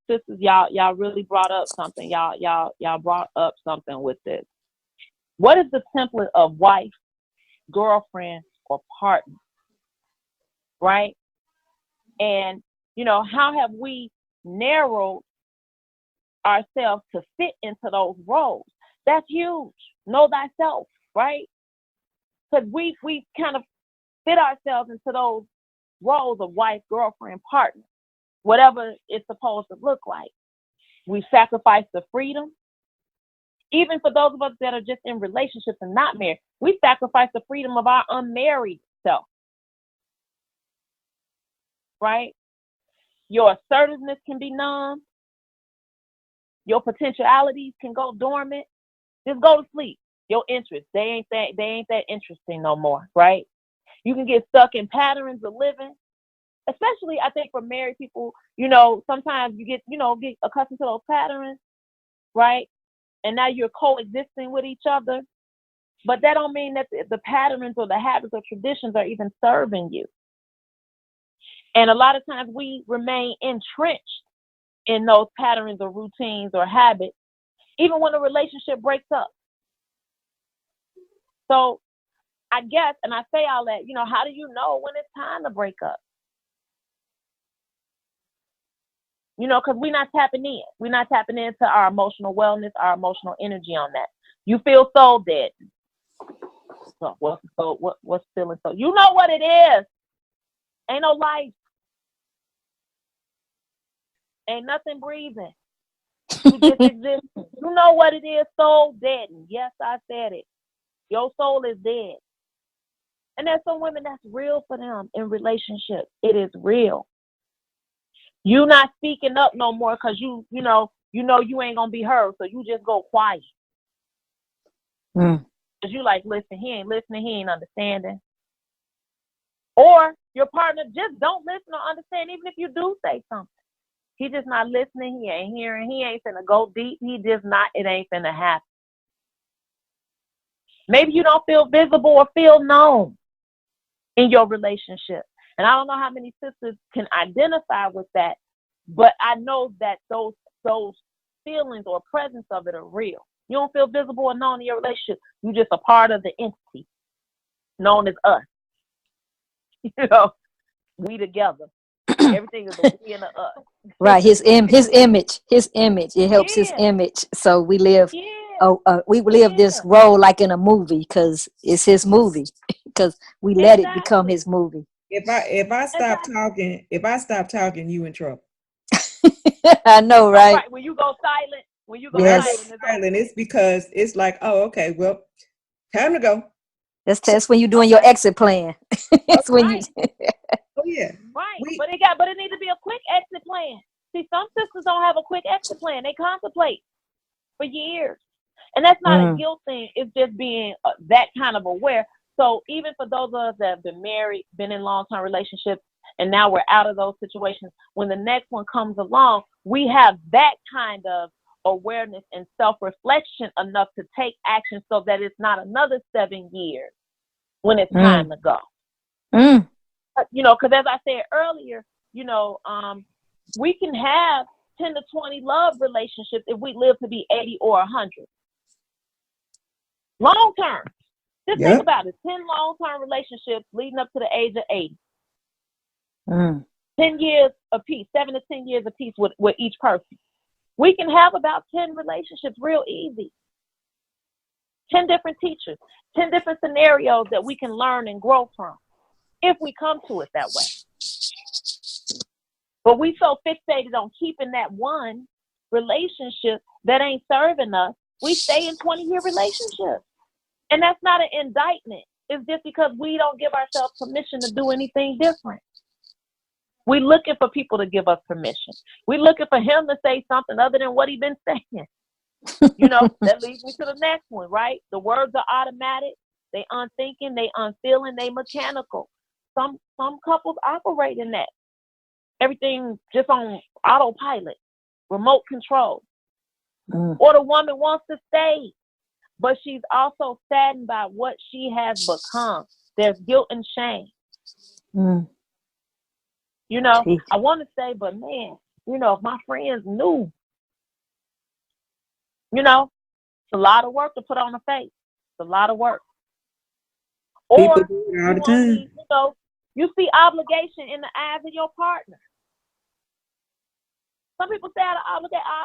C: sisters, y'all really brought up something. Y'all brought up something with this. What is the template of wife, girlfriend, or partner? Right? And, how have we narrowed ourselves to fit into those roles? That's huge. Know thyself, right? Because we kind of fit ourselves into those roles of wife, girlfriend, partner, whatever it's supposed to look like. We sacrifice the freedom. Even for those of us that are just in relationships and not married, we sacrifice the freedom of our unmarried self. Right? Your assertiveness can be numb. Your potentialities can go dormant. Just go to sleep. Your interests, they ain't that interesting no more, right? You can get stuck in patterns of living. Especially, I think for married people, sometimes you get accustomed to those patterns, right? And now you're coexisting with each other. But that don't mean that the patterns or the habits or traditions are even serving you. And a lot of times we remain entrenched in those patterns or routines or habits, even when a relationship breaks up. So I guess, and I say all that, how do you know when it's time to break up? Because we're not tapping in. We're not tapping into our emotional wellness, our emotional energy on that. You feel soul dead. So what's feeling so? You know what it is. Ain't no life. Ain't nothing breathing. You just exist. You know what it is. Soul dead. Yes, I said it. Your soul is dead. And there's some women that's real for them in relationships. It is real. You not speaking up no more because you know you ain't gonna be heard, so you just go quiet. Because you like, listen, he ain't listening, he ain't understanding. Or your partner just don't listen or understand, even if you do say something. He just not listening, he ain't hearing, he ain't finna go deep, it ain't finna happen. Maybe you don't feel visible or feel known in your relationship. And I don't know how many sisters can identify with that, but I know that those feelings or presence of it are real. You don't feel visible or known in your relationship. You're just a part of the entity known as us. You know, we together. Everything is a we and a us.
B: Right. His image. It helps his image. So we live. We live this role like in a movie because it's his movie. Because we let it become his movie.
D: If I stop talking, you in trouble.
B: I know, right?
C: Right. When you go silent,
D: silent, it's because it's like, oh, okay, well, time to go.
B: That's when you're doing your exit plan. It's when you.
D: Oh yeah.
C: Right. But it needs to be a quick exit plan. See, some sisters don't have a quick exit plan. They contemplate for years. And that's not a guilt thing. It's just being that kind of aware. So even for those of us that have been married, been in long-term relationships, and now we're out of those situations, when the next one comes along, we have that kind of awareness and self-reflection enough to take action so that it's not another 7 years when it's time to go. You know, because as I said earlier, you know, we can have 10 to 20 love relationships if we live to be 80 or 100. Long term. Just think about it. 10 long-term relationships leading up to the age of 80. 10 years apiece, 7 to 10 years apiece with each person. We can have about 10 relationships real easy. 10 different teachers, 10 different scenarios that we can learn and grow from if we come to it that way. But we so fixated on keeping that one relationship that ain't serving us, we stay in 20-year relationships. And that's not an indictment. It's just because we don't give ourselves permission to do anything different. We're looking for people to give us permission. We're looking for him to say something other than what he's been saying. You know, that leads me to the next one, right? The words are automatic. They unthinking, they unfeeling, they mechanical. Some couples operate in that. Everything just on autopilot, remote control. Or the woman wants to stay, but she's also saddened by what she has become. There's guilt and shame. You know, I want to say, but man, you know, if my friends knew, you know, it's a lot of work to put on a face. It's a lot of work. Or
D: people do it all the time.
C: You know, you see obligation in the eyes of your partner. Some people say I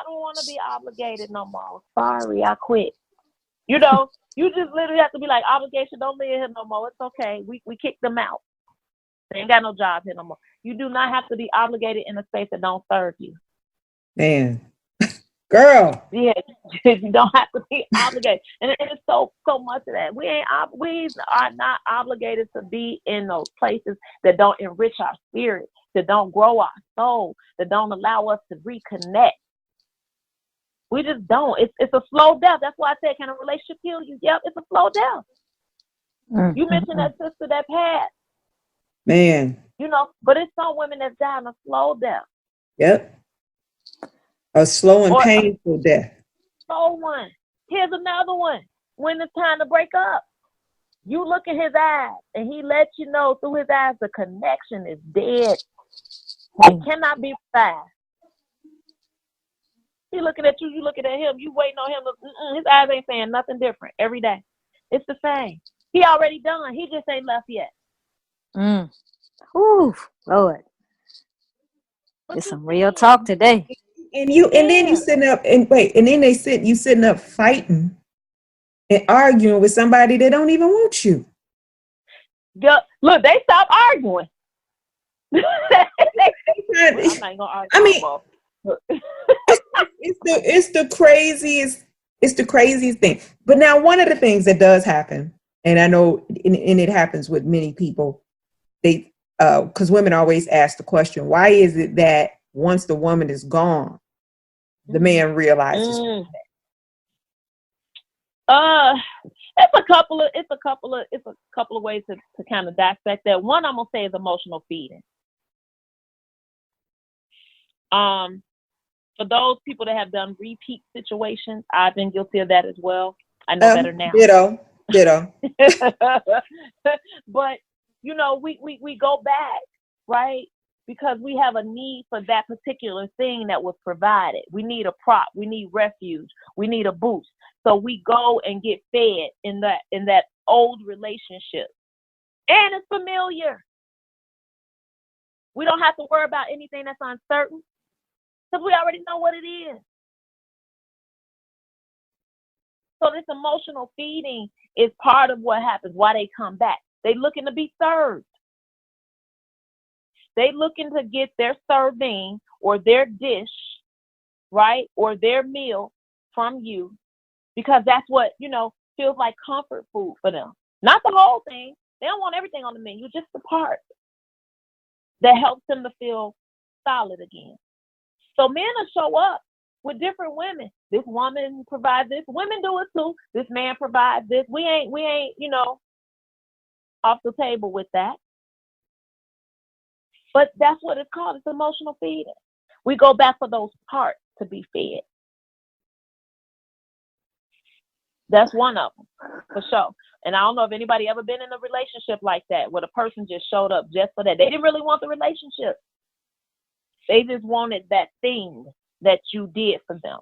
C: don't want to be obligated no more. Sorry, I quit. You know, you just literally have to be like, obligation, don't live here no more. It's okay. We kicked them out. They ain't got no job here no more. You do not have to be obligated in a space that don't serve you.
D: Man. Girl.
C: Yeah, you don't have to be obligated. And it's so much of that. We are not obligated to be in those places that don't enrich our spirit, that don't grow our soul, that don't allow us to reconnect. We just don't. It's a slow death. That's why I said, can a relationship kill you? Yep, it's a slow death. You mentioned that sister that passed.
D: Man.
C: You know, but it's some women that's dying a slow death.
D: Yep. A slow and painful death.
C: Slow one. Here's another one. When it's time to break up, you look in his eyes and he lets you know through his eyes the connection is dead. It cannot be revived. He looking at you, you looking at him, you waiting on him. His eyes ain't saying nothing different every day. It's the same. He already done. He just ain't left yet.
B: Ooh, Lord. It's some real talk today.
D: And then you sitting up and you sitting up fighting and arguing with somebody that don't even want you.
C: Look, they stopped arguing. I'm not gonna argue.
D: I mean, it's the craziest thing. But now, one of the things that does happen, and I know, and it happens with many people, they because women always ask the question, why is it that once the woman is gone, the man realizes?
C: It's a couple of ways to kind of dissect that. One, I'm gonna say, is emotional feeding. For those people that have done repeat situations, I've been guilty of that as well. I know better now.
D: Ditto.
C: But you know, we go back, right? Because we have a need for that particular thing that was provided. We need a prop, we need refuge, we need a boost. So we go and get fed in that old relationship. And it's familiar. We don't have to worry about anything that's uncertain, because we already know what it is. So this emotional feeding is part of what happens, why they come back. They looking to be served. They looking to get their serving or their dish, right, or their meal from you, because that's what, feels like comfort food for them. Not the whole thing. They don't want everything on the menu, just the part that helps them to feel solid again. So men will show up with different women. This woman provides this. Women do it too. This man provides this. We ain't, off the table with that. But that's what it's called. It's emotional feeding. We go back for those parts to be fed. That's one of them, for sure. And I don't know if anybody ever been in a relationship like that, where the person just showed up just for that. They didn't really want the relationship. They just wanted that thing that you did for them.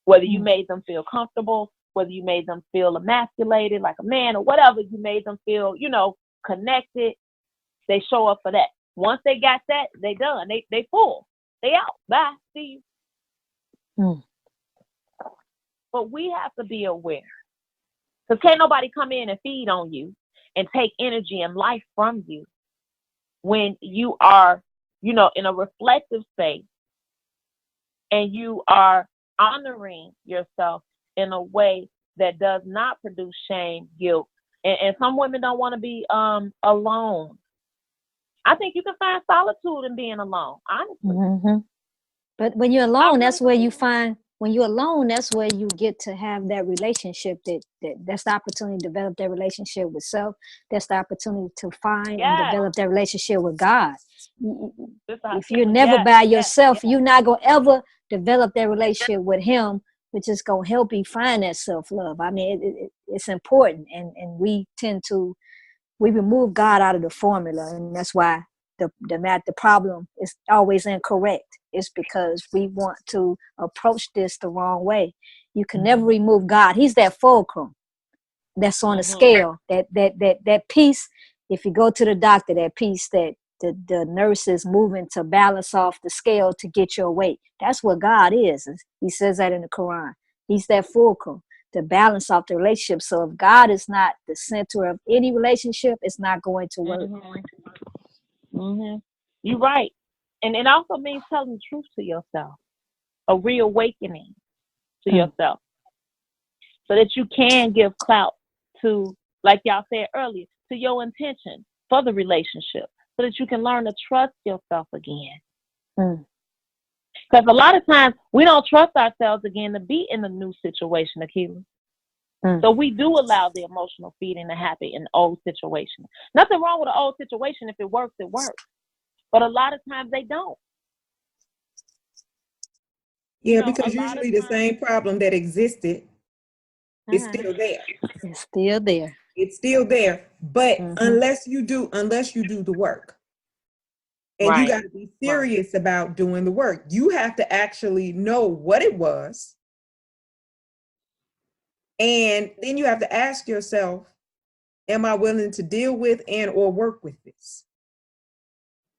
C: Whether you made them feel comfortable, whether you made them feel emasculated like a man, or whatever, you made them feel, connected. They show up for that. Once they got that, they done. They full. They out. Bye. See you. But we have to be aware. Because can't nobody come in and feed on you and take energy and life from you when you are, in a reflective space, and you are honoring yourself in a way that does not produce shame, guilt. And some women don't want to be alone. I think you can find solitude in being alone, honestly.
B: But when you're alone, that's where you find, when you're alone, that's where you get to have that relationship, that's the opportunity to develop that relationship with self. That's the opportunity to find and develop that relationship with God. If you're never by yourself, you're not going to ever develop that relationship with him, which is going to help you find that self-love. I mean, it's important. And we remove God out of the formula. And that's why the problem is always incorrect. It's because we want to approach this the wrong way. You can never remove God. He's that fulcrum that's on the scale, that piece. If you go to the doctor, that piece that the nurse is moving to balance off the scale to get your weight. That's what God is. He says that in the Quran. He's that fulcrum to balance off the relationship. So if God is not the center of any relationship, it's not going to work.
C: You're right. And it also means telling the truth to yourself, a reawakening to yourself, so that you can give clout to, like y'all said earlier, to your intention for the relationship, so that you can learn to trust yourself again. Because a lot of times we don't trust ourselves again to be in a new situation, Akilah. So we do allow the emotional feeding to happen in old situations. Nothing wrong with an old situation. If it works, it works. But a lot of times they don't.
D: Yeah, because usually the same problem that existed is still there.
B: It's still there.
D: It's still there. But unless you do the work. And you got to be serious about doing the work. You have to actually know what it was. And then you have to ask yourself, am I willing to deal with and or work with this?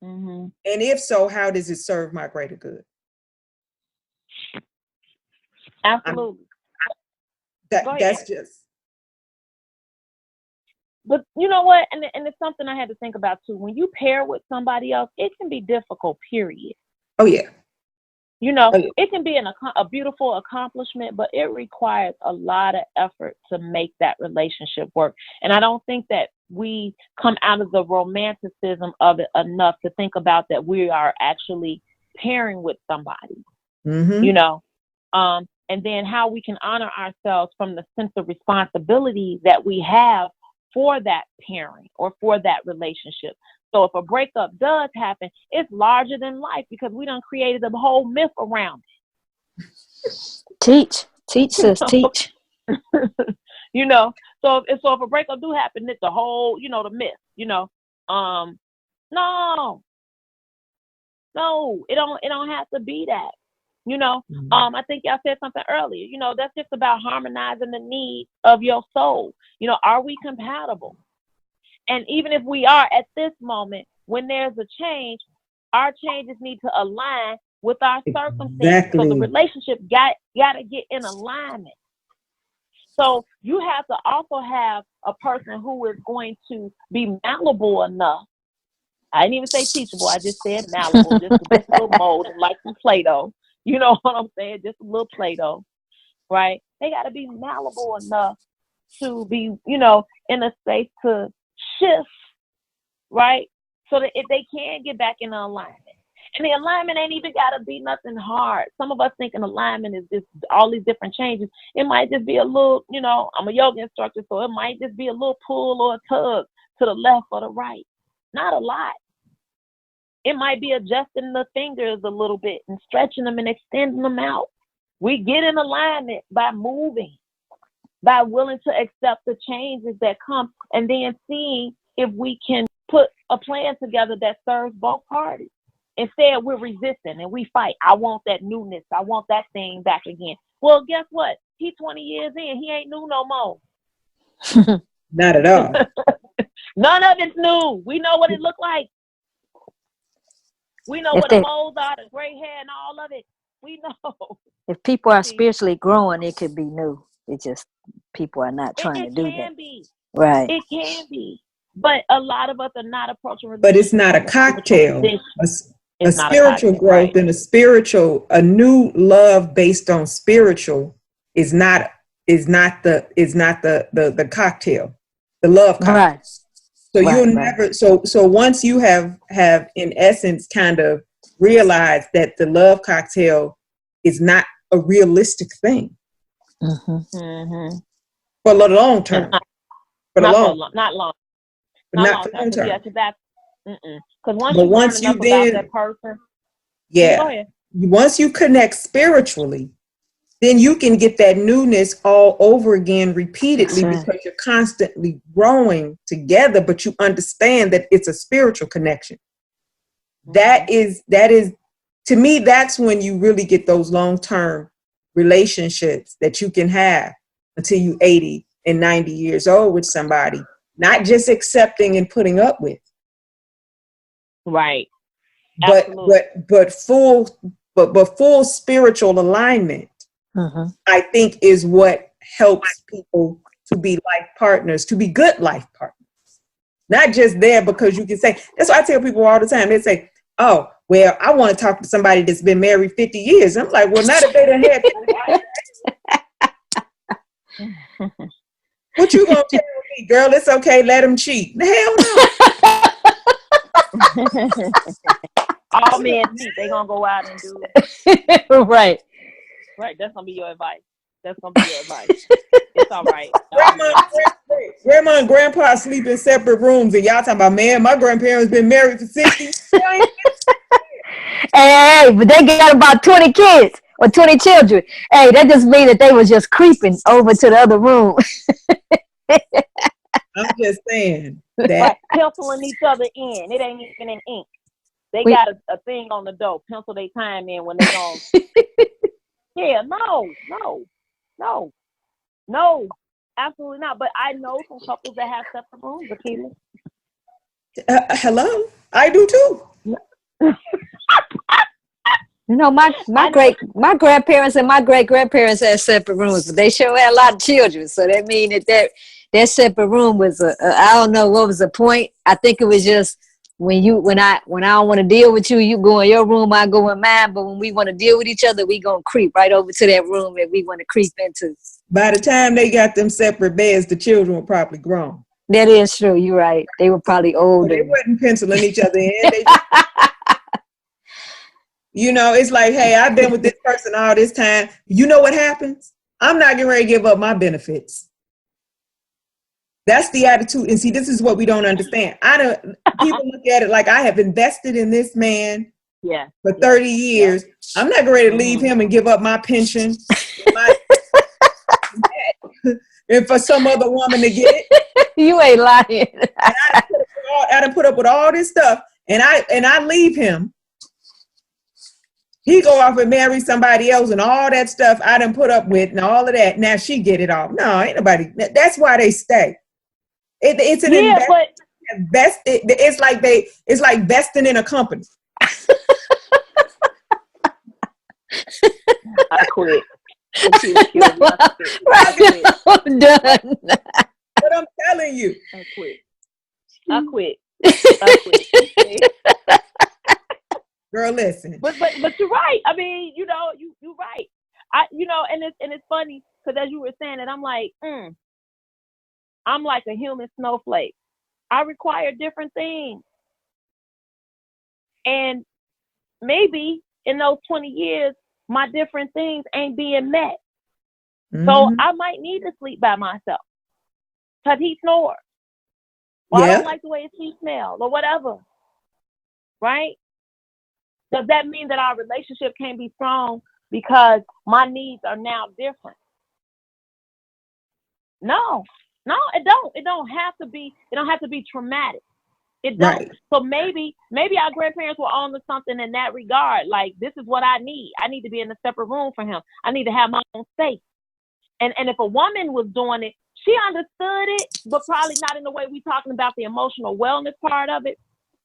D: And if so, how does it serve my greater good?
C: Absolutely.
D: That's just.
C: But you know what? And it's something I had to think about too. When you pair with somebody else, it can be difficult, period.
D: Oh, yeah.
C: You know, it can be a beautiful accomplishment, but it requires a lot of effort to make that relationship work. And I don't think that we come out of the romanticism of it enough to think about that we are actually pairing with somebody, you know, and then how we can honor ourselves from the sense of responsibility that we have for that pairing or for that relationship. So if a breakup does happen, it's larger than life because we done created a whole myth around it.
B: Teach, sis, teach.
C: You know, so if a breakup do happen, it's the whole, you know, the myth, you know. No, it don't have to be that. You know, I think y'all said something earlier, you know, that's just about harmonizing the needs of your soul. You know, are we compatible? And even if we are at this moment, when there's a change, our changes need to align with our circumstances.
D: Exactly.
C: So the relationship got to get in alignment. So you have to also have a person who is going to be malleable enough. I didn't even say teachable. I just said malleable, just a little mold, like some Play-Doh. You know what I'm saying? Just a little Play-Doh, right? They got to be malleable enough to be, you know, in a space to shift, right? So that if they can get back in alignment. And the alignment ain't even got to be nothing hard. Some of us think an alignment is just all these different changes. It might just be a little, you know, I'm a yoga instructor, so it might just be a little pull or a tug to the left or the right. Not a lot. It might be adjusting the fingers a little bit and stretching them and extending them out. We get in alignment by moving, by willing to accept the changes that come, and then seeing if we can put a plan together that serves both parties. Instead, we're resisting and we fight. I want that newness. I want that thing back again. Well, guess what? He's 20 years in. He ain't new no more.
D: Not at all.
C: None of it's new. We know what it looked like. We know what the moles are, the gray hair and all of it. We know.
B: If people are spiritually growing, it could be new. It just, people are not trying to do that.
C: It can be.
B: Right.
C: It can be. But a lot of us are not approaching relationships.
D: But it's not a cocktail. A spiritual growth, right? And a new love based on spiritual is not the cocktail, the love cocktail. Right. So you'll never, so once you have in essence kind of realized that the love cocktail is not a realistic thing for the long term.
C: Not long term. Because once you learn enough about that person.
D: Yeah. Once you connect spiritually, then you can get that newness all over again repeatedly because you're constantly growing together, but you understand that it's a spiritual connection. That is, to me, that's when you really get those long-term relationships that you can have until you're 80 and 90 years old with somebody, not just accepting and putting up with.
C: Right.
D: But full spiritual alignment, I think, is what helps people to be life partners, to be good life partners. Not just there because you can say, that's what I tell people all the time. They say, oh, well, I want to talk to somebody that's been married 50 years. I'm like, well, not if they done had What you gonna tell me, girl? It's okay, let him cheat. Hell no.
C: All men cheat. They gonna go out and do
B: it. Right.
C: Right. That's gonna be your advice. That's gonna be your advice. It's all right.
D: Grandma and grandpa sleep in separate rooms, and y'all talking about, man, my grandparents been married for 60 years.
B: Hey, but they got about 20 kids or 20 children. Hey, that just means that they was just creeping over to the other room.
D: I'm just saying that.
C: Penciling each other in. It ain't even in ink. They got a thing on the door. Pencil their time in when they go. Yeah, no, absolutely not. But I know some couples that have separate rooms, Akilah.
D: Hello, I do too.
B: You know, my grandparents and my great grandparents had separate rooms, but they sure had a lot of children. So that means that separate room was I don't know what was the point. I think it was just when I don't want to deal with you, you go in your room, I go in mine. But when we want to deal with each other, we gonna creep right over to that room that we want to creep into.
D: By the time they got them separate beds, the children were probably grown.
B: That is true. You're right. They were probably older.
D: But they wasn't penciling each other in. They just, you know, it's like, hey, I've been with this person all this time. You know what happens? I'm not getting ready to give up my benefits. That's the attitude. And see, this is what we don't understand. People look at it like I have invested in this man for 30 years. I'm not ready to leave him and give up my pension and for some other woman to get it.
B: You ain't lying.
D: I done put up with all this stuff and I leave him. He go off and marry somebody else and all that stuff I done put up with and all of that. Now she get it all. No, ain't nobody. That's why they stay. It's an investment. It's like vesting in a company.
C: I quit.
B: I'm done.
D: But I'm telling you.
C: I quit.
D: Girl, listen.
C: But you're right. I mean, you know, you're right. And it's funny because as you were saying it, I'm like a human snowflake. I require different things. And maybe in those 20 years, my different things ain't being met. Mm-hmm. So I might need to sleep by myself because he snores. Or I don't like the way he smells or whatever. Right? Does that mean that our relationship can't be strong because my needs are now different? No, it don't. It don't have to be traumatic. It don't. Right. So maybe our grandparents were on to something in that regard. Like, this is what I need. I need to be in a separate room for him. I need to have my own space. And if a woman was doing it, she understood it, but probably not in the way we're talking about the emotional wellness part of it.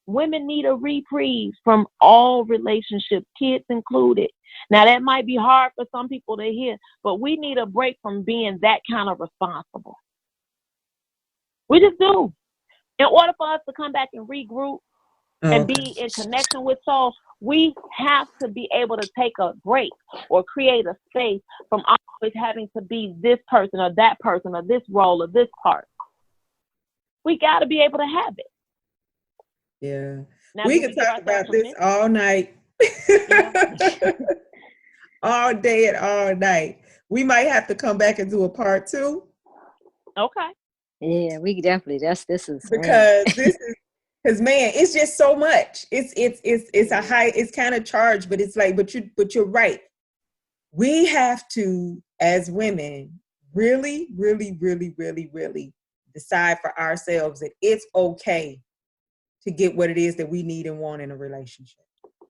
C: Women need a reprieve from all relationships, kids included. Now, that might be hard for some people to hear, but we need a break from being that kind of responsible. We just do. In order for us to come back and regroup and be in connection with soul, we have to be able to take a break or create a space from always having to be this person or that person or this role or this part. We got to be able to have it.
D: Yeah. Now, we can talk about this all night. All day and all night. We might have to come back and do a part 2.
C: Okay.
B: Yeah, we definitely.
D: Because man, it's just so much. It's a high. It's kind of charged, but it's like, but you're right. We have to, as women, really, really, really, really, really decide for ourselves that it's okay to get what it is that we need and want in a relationship,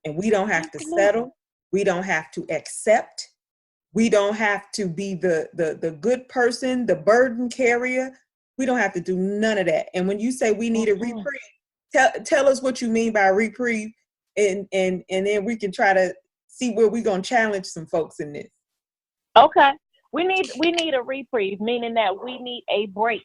D: and we don't have to settle. We don't have to accept. We don't have to be the good person, the burden carrier. We don't have to do none of that. And when you say we need a reprieve, tell us what you mean by reprieve, and then we can try to see where we're gonna challenge some folks in this.
C: Okay. We need a reprieve, meaning that we need a break.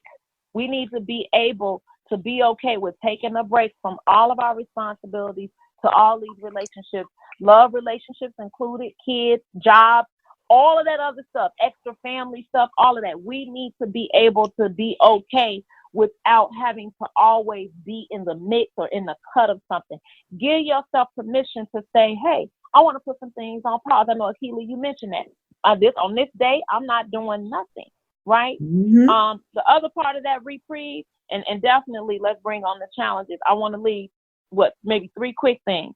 C: We need to be able to be okay with taking a break from all of our responsibilities to all these relationships, love relationships included, kids, jobs, all of that other stuff, extra family stuff, all of that. We need to be able to be okay without having to always be in the mix or in the cut of something. Give yourself permission to say, hey, I want to put some things on pause. I know, Akilah, you mentioned that. On this day, I'm not doing nothing, right? Mm-hmm. The other part of that reprieve, and definitely let's bring on the challenges. I want to leave maybe 3 quick things.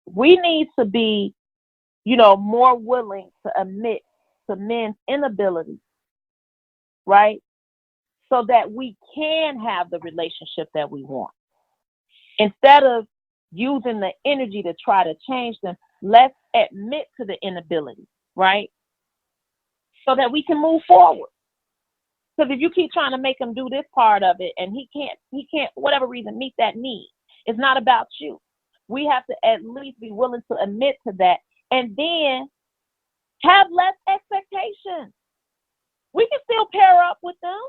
C: We need to be, more willing to admit to men's inability, right? So that we can have the relationship that we want. Instead of using the energy to try to change them, let's admit to the inability, right? So that we can move forward. Because if you keep trying to make him do this part of it and he can't, for whatever reason, meet that need, it's not about you. We have to at least be willing to admit to that And then have less expectations. We can still pair up with them.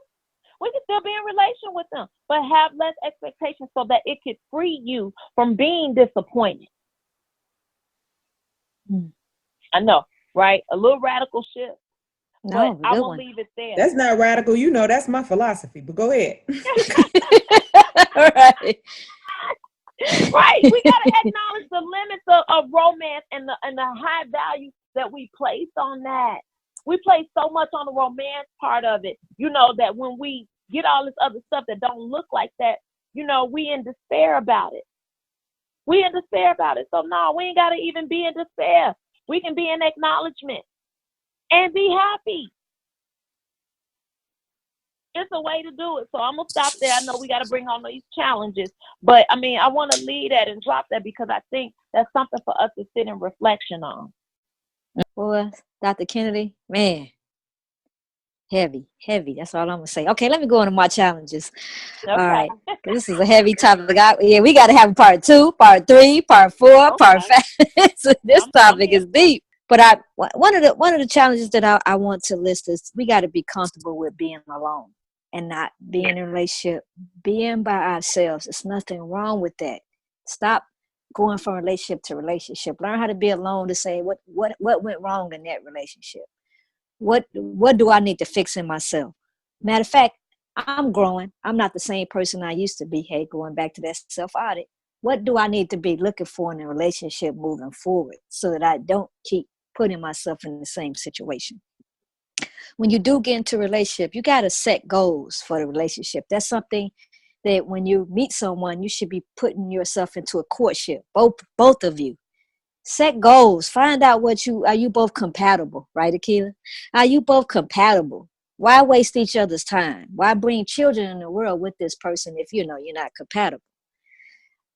C: We can still be in relation with them, but have less expectations so that it could free you from being disappointed. I know, right? A little radical shift, but I won't leave it there.
D: That's not radical. You know, that's my philosophy, but go ahead.
B: Right.
C: Right. We got to acknowledge the limits of romance and the high value that we place on that. We place so much on the romance part of it, you know, that when we get all this other stuff that don't look like that, you know, we in despair about it. So no, we ain't got to even be in despair. We can be in acknowledgement and be happy. It's a way to do it. So I'm going to stop there. I know we got to bring on these challenges, but I mean, I want to lead that and drop that because I think that's something for us to sit in reflection on.
B: Boy, Dr. Kennedy, man, heavy. That's all I'm going to say. Okay, let me go into my challenges. Okay. All right. This is a heavy topic. We got to have part 2, part 3, part 4, part 5. So this topic is deep. But one of the challenges that I want to list is we got to be comfortable with being alone and not being in a relationship, being by ourselves. There's nothing wrong with that. Stop going from relationship to relationship. Learn how to be alone to say what went wrong in that relationship. What do I need to fix in myself? Matter of fact, I'm growing. I'm not the same person I used to be. Hey, going back to that self-audit. What do I need to be looking for in a relationship moving forward so that I don't keep putting myself in the same situation? When you do get into a relationship, you got to set goals for the relationship. That's something that when you meet someone, you should be putting yourself into a courtship, both of you. Set goals. Find out are you both compatible, right, Akilah? Are you both compatible? Why waste each other's time? Why bring children in the world with this person if you know you're not compatible?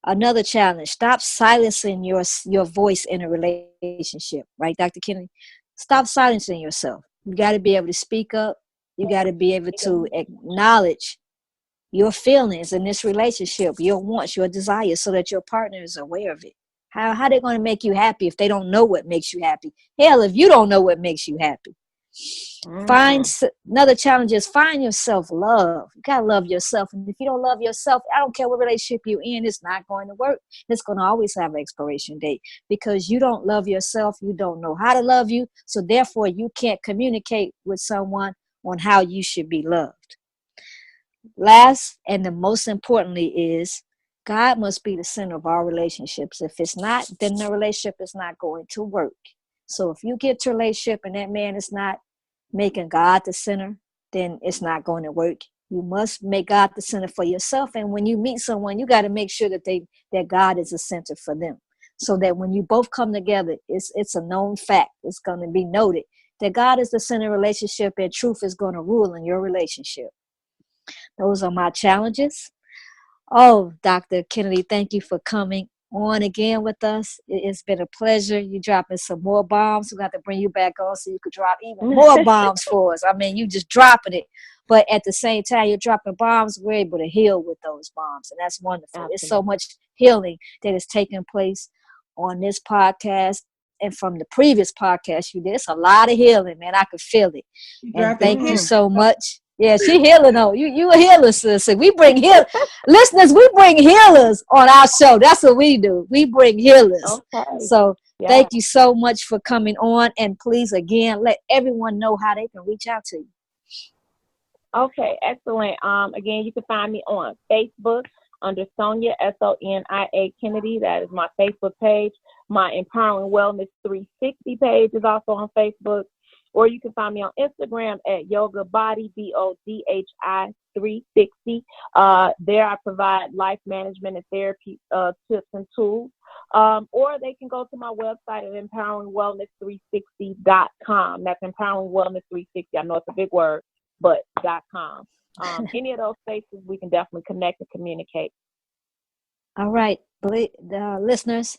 B: Another challenge, stop silencing your voice in a relationship, right, Dr. Kennedy? Stop silencing yourself. You got to be able to speak up. You got to be able to acknowledge your feelings in this relationship, your wants, your desires, so that your partner is aware of it. How they going to make you happy if they don't know what makes you happy? Hell, if you don't know what makes you happy. Another challenge is find yourself love. You got to love yourself. And if you don't love yourself, I don't care what relationship you're in, it's not going to work. It's going to always have an expiration date because you don't love yourself. You don't know how to love you. So therefore, you can't communicate with someone on how you should be loved. Last and the most importantly is God must be the center of our relationships. If it's not, then the relationship is not going to work. So if you get to a relationship and that man is not making God the center, then it's not going to work. You must make God the center for yourself. And when you meet someone, you got to make sure that God is the center for them. So that when you both come together, it's a known fact. It's going to be noted that God is the center of the relationship and truth is going to rule in your relationship. Those are my challenges. Oh, Dr. Kennedy, thank you for coming on again with us. It's been a pleasure. You're dropping some more bombs. We're going to have to bring you back on so you could drop even more bombs for us. I mean, you just dropping it. But at the same time, you're dropping bombs. We're able to heal with those bombs. And that's wonderful. Absolutely. There's so much healing that is taking place on this podcast. And from the previous podcast you did, it's a lot of healing, man. I could feel it. And thank you so much. Yeah, she healing though. You a healer, sis. We bring listeners, we bring healers on our show. That's what we do. We bring healers. Okay. So thank you so much for coming on. And please, again, let everyone know how they can reach out to you.
C: Okay, excellent. Again, you can find me on Facebook under Sonia, Sonia Kennedy. That is my Facebook page. My Empowering Wellness 360 page is also on Facebook. Or you can find me on Instagram at Yoga Body, BODHI 360. There I provide life management and therapy tips and tools. Or they can go to my website at empoweringwellness360.com. That's Empowering Wellness 360. I know it's a big word, but .com. Any of those spaces, we can definitely connect and communicate.
B: All right, the listeners.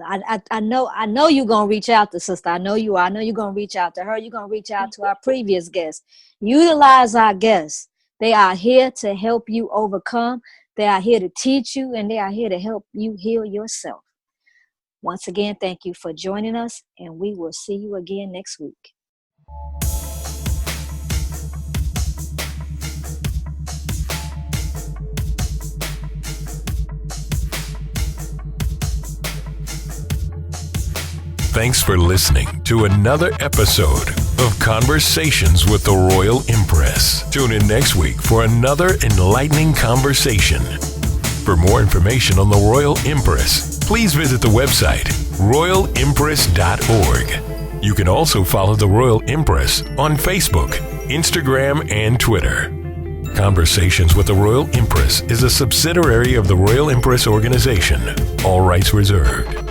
B: I know you're gonna reach out to sister. I know you are. I know you're gonna reach out to her. You're gonna reach out to our previous guests. Utilize our guests. They are here to help you overcome. They are here to teach you, and they are here to help you heal yourself. Once again, thank you for joining us, and we will see you again next week.
A: Thanks for listening to another episode of Conversations with the Royal Empress. Tune in next week for another enlightening conversation. For more information on the Royal Empress, please visit the website royalempress.org. You can also follow the Royal Empress on Facebook, Instagram, and Twitter. Conversations with the Royal Empress is a subsidiary of the Royal Empress organization. All rights reserved.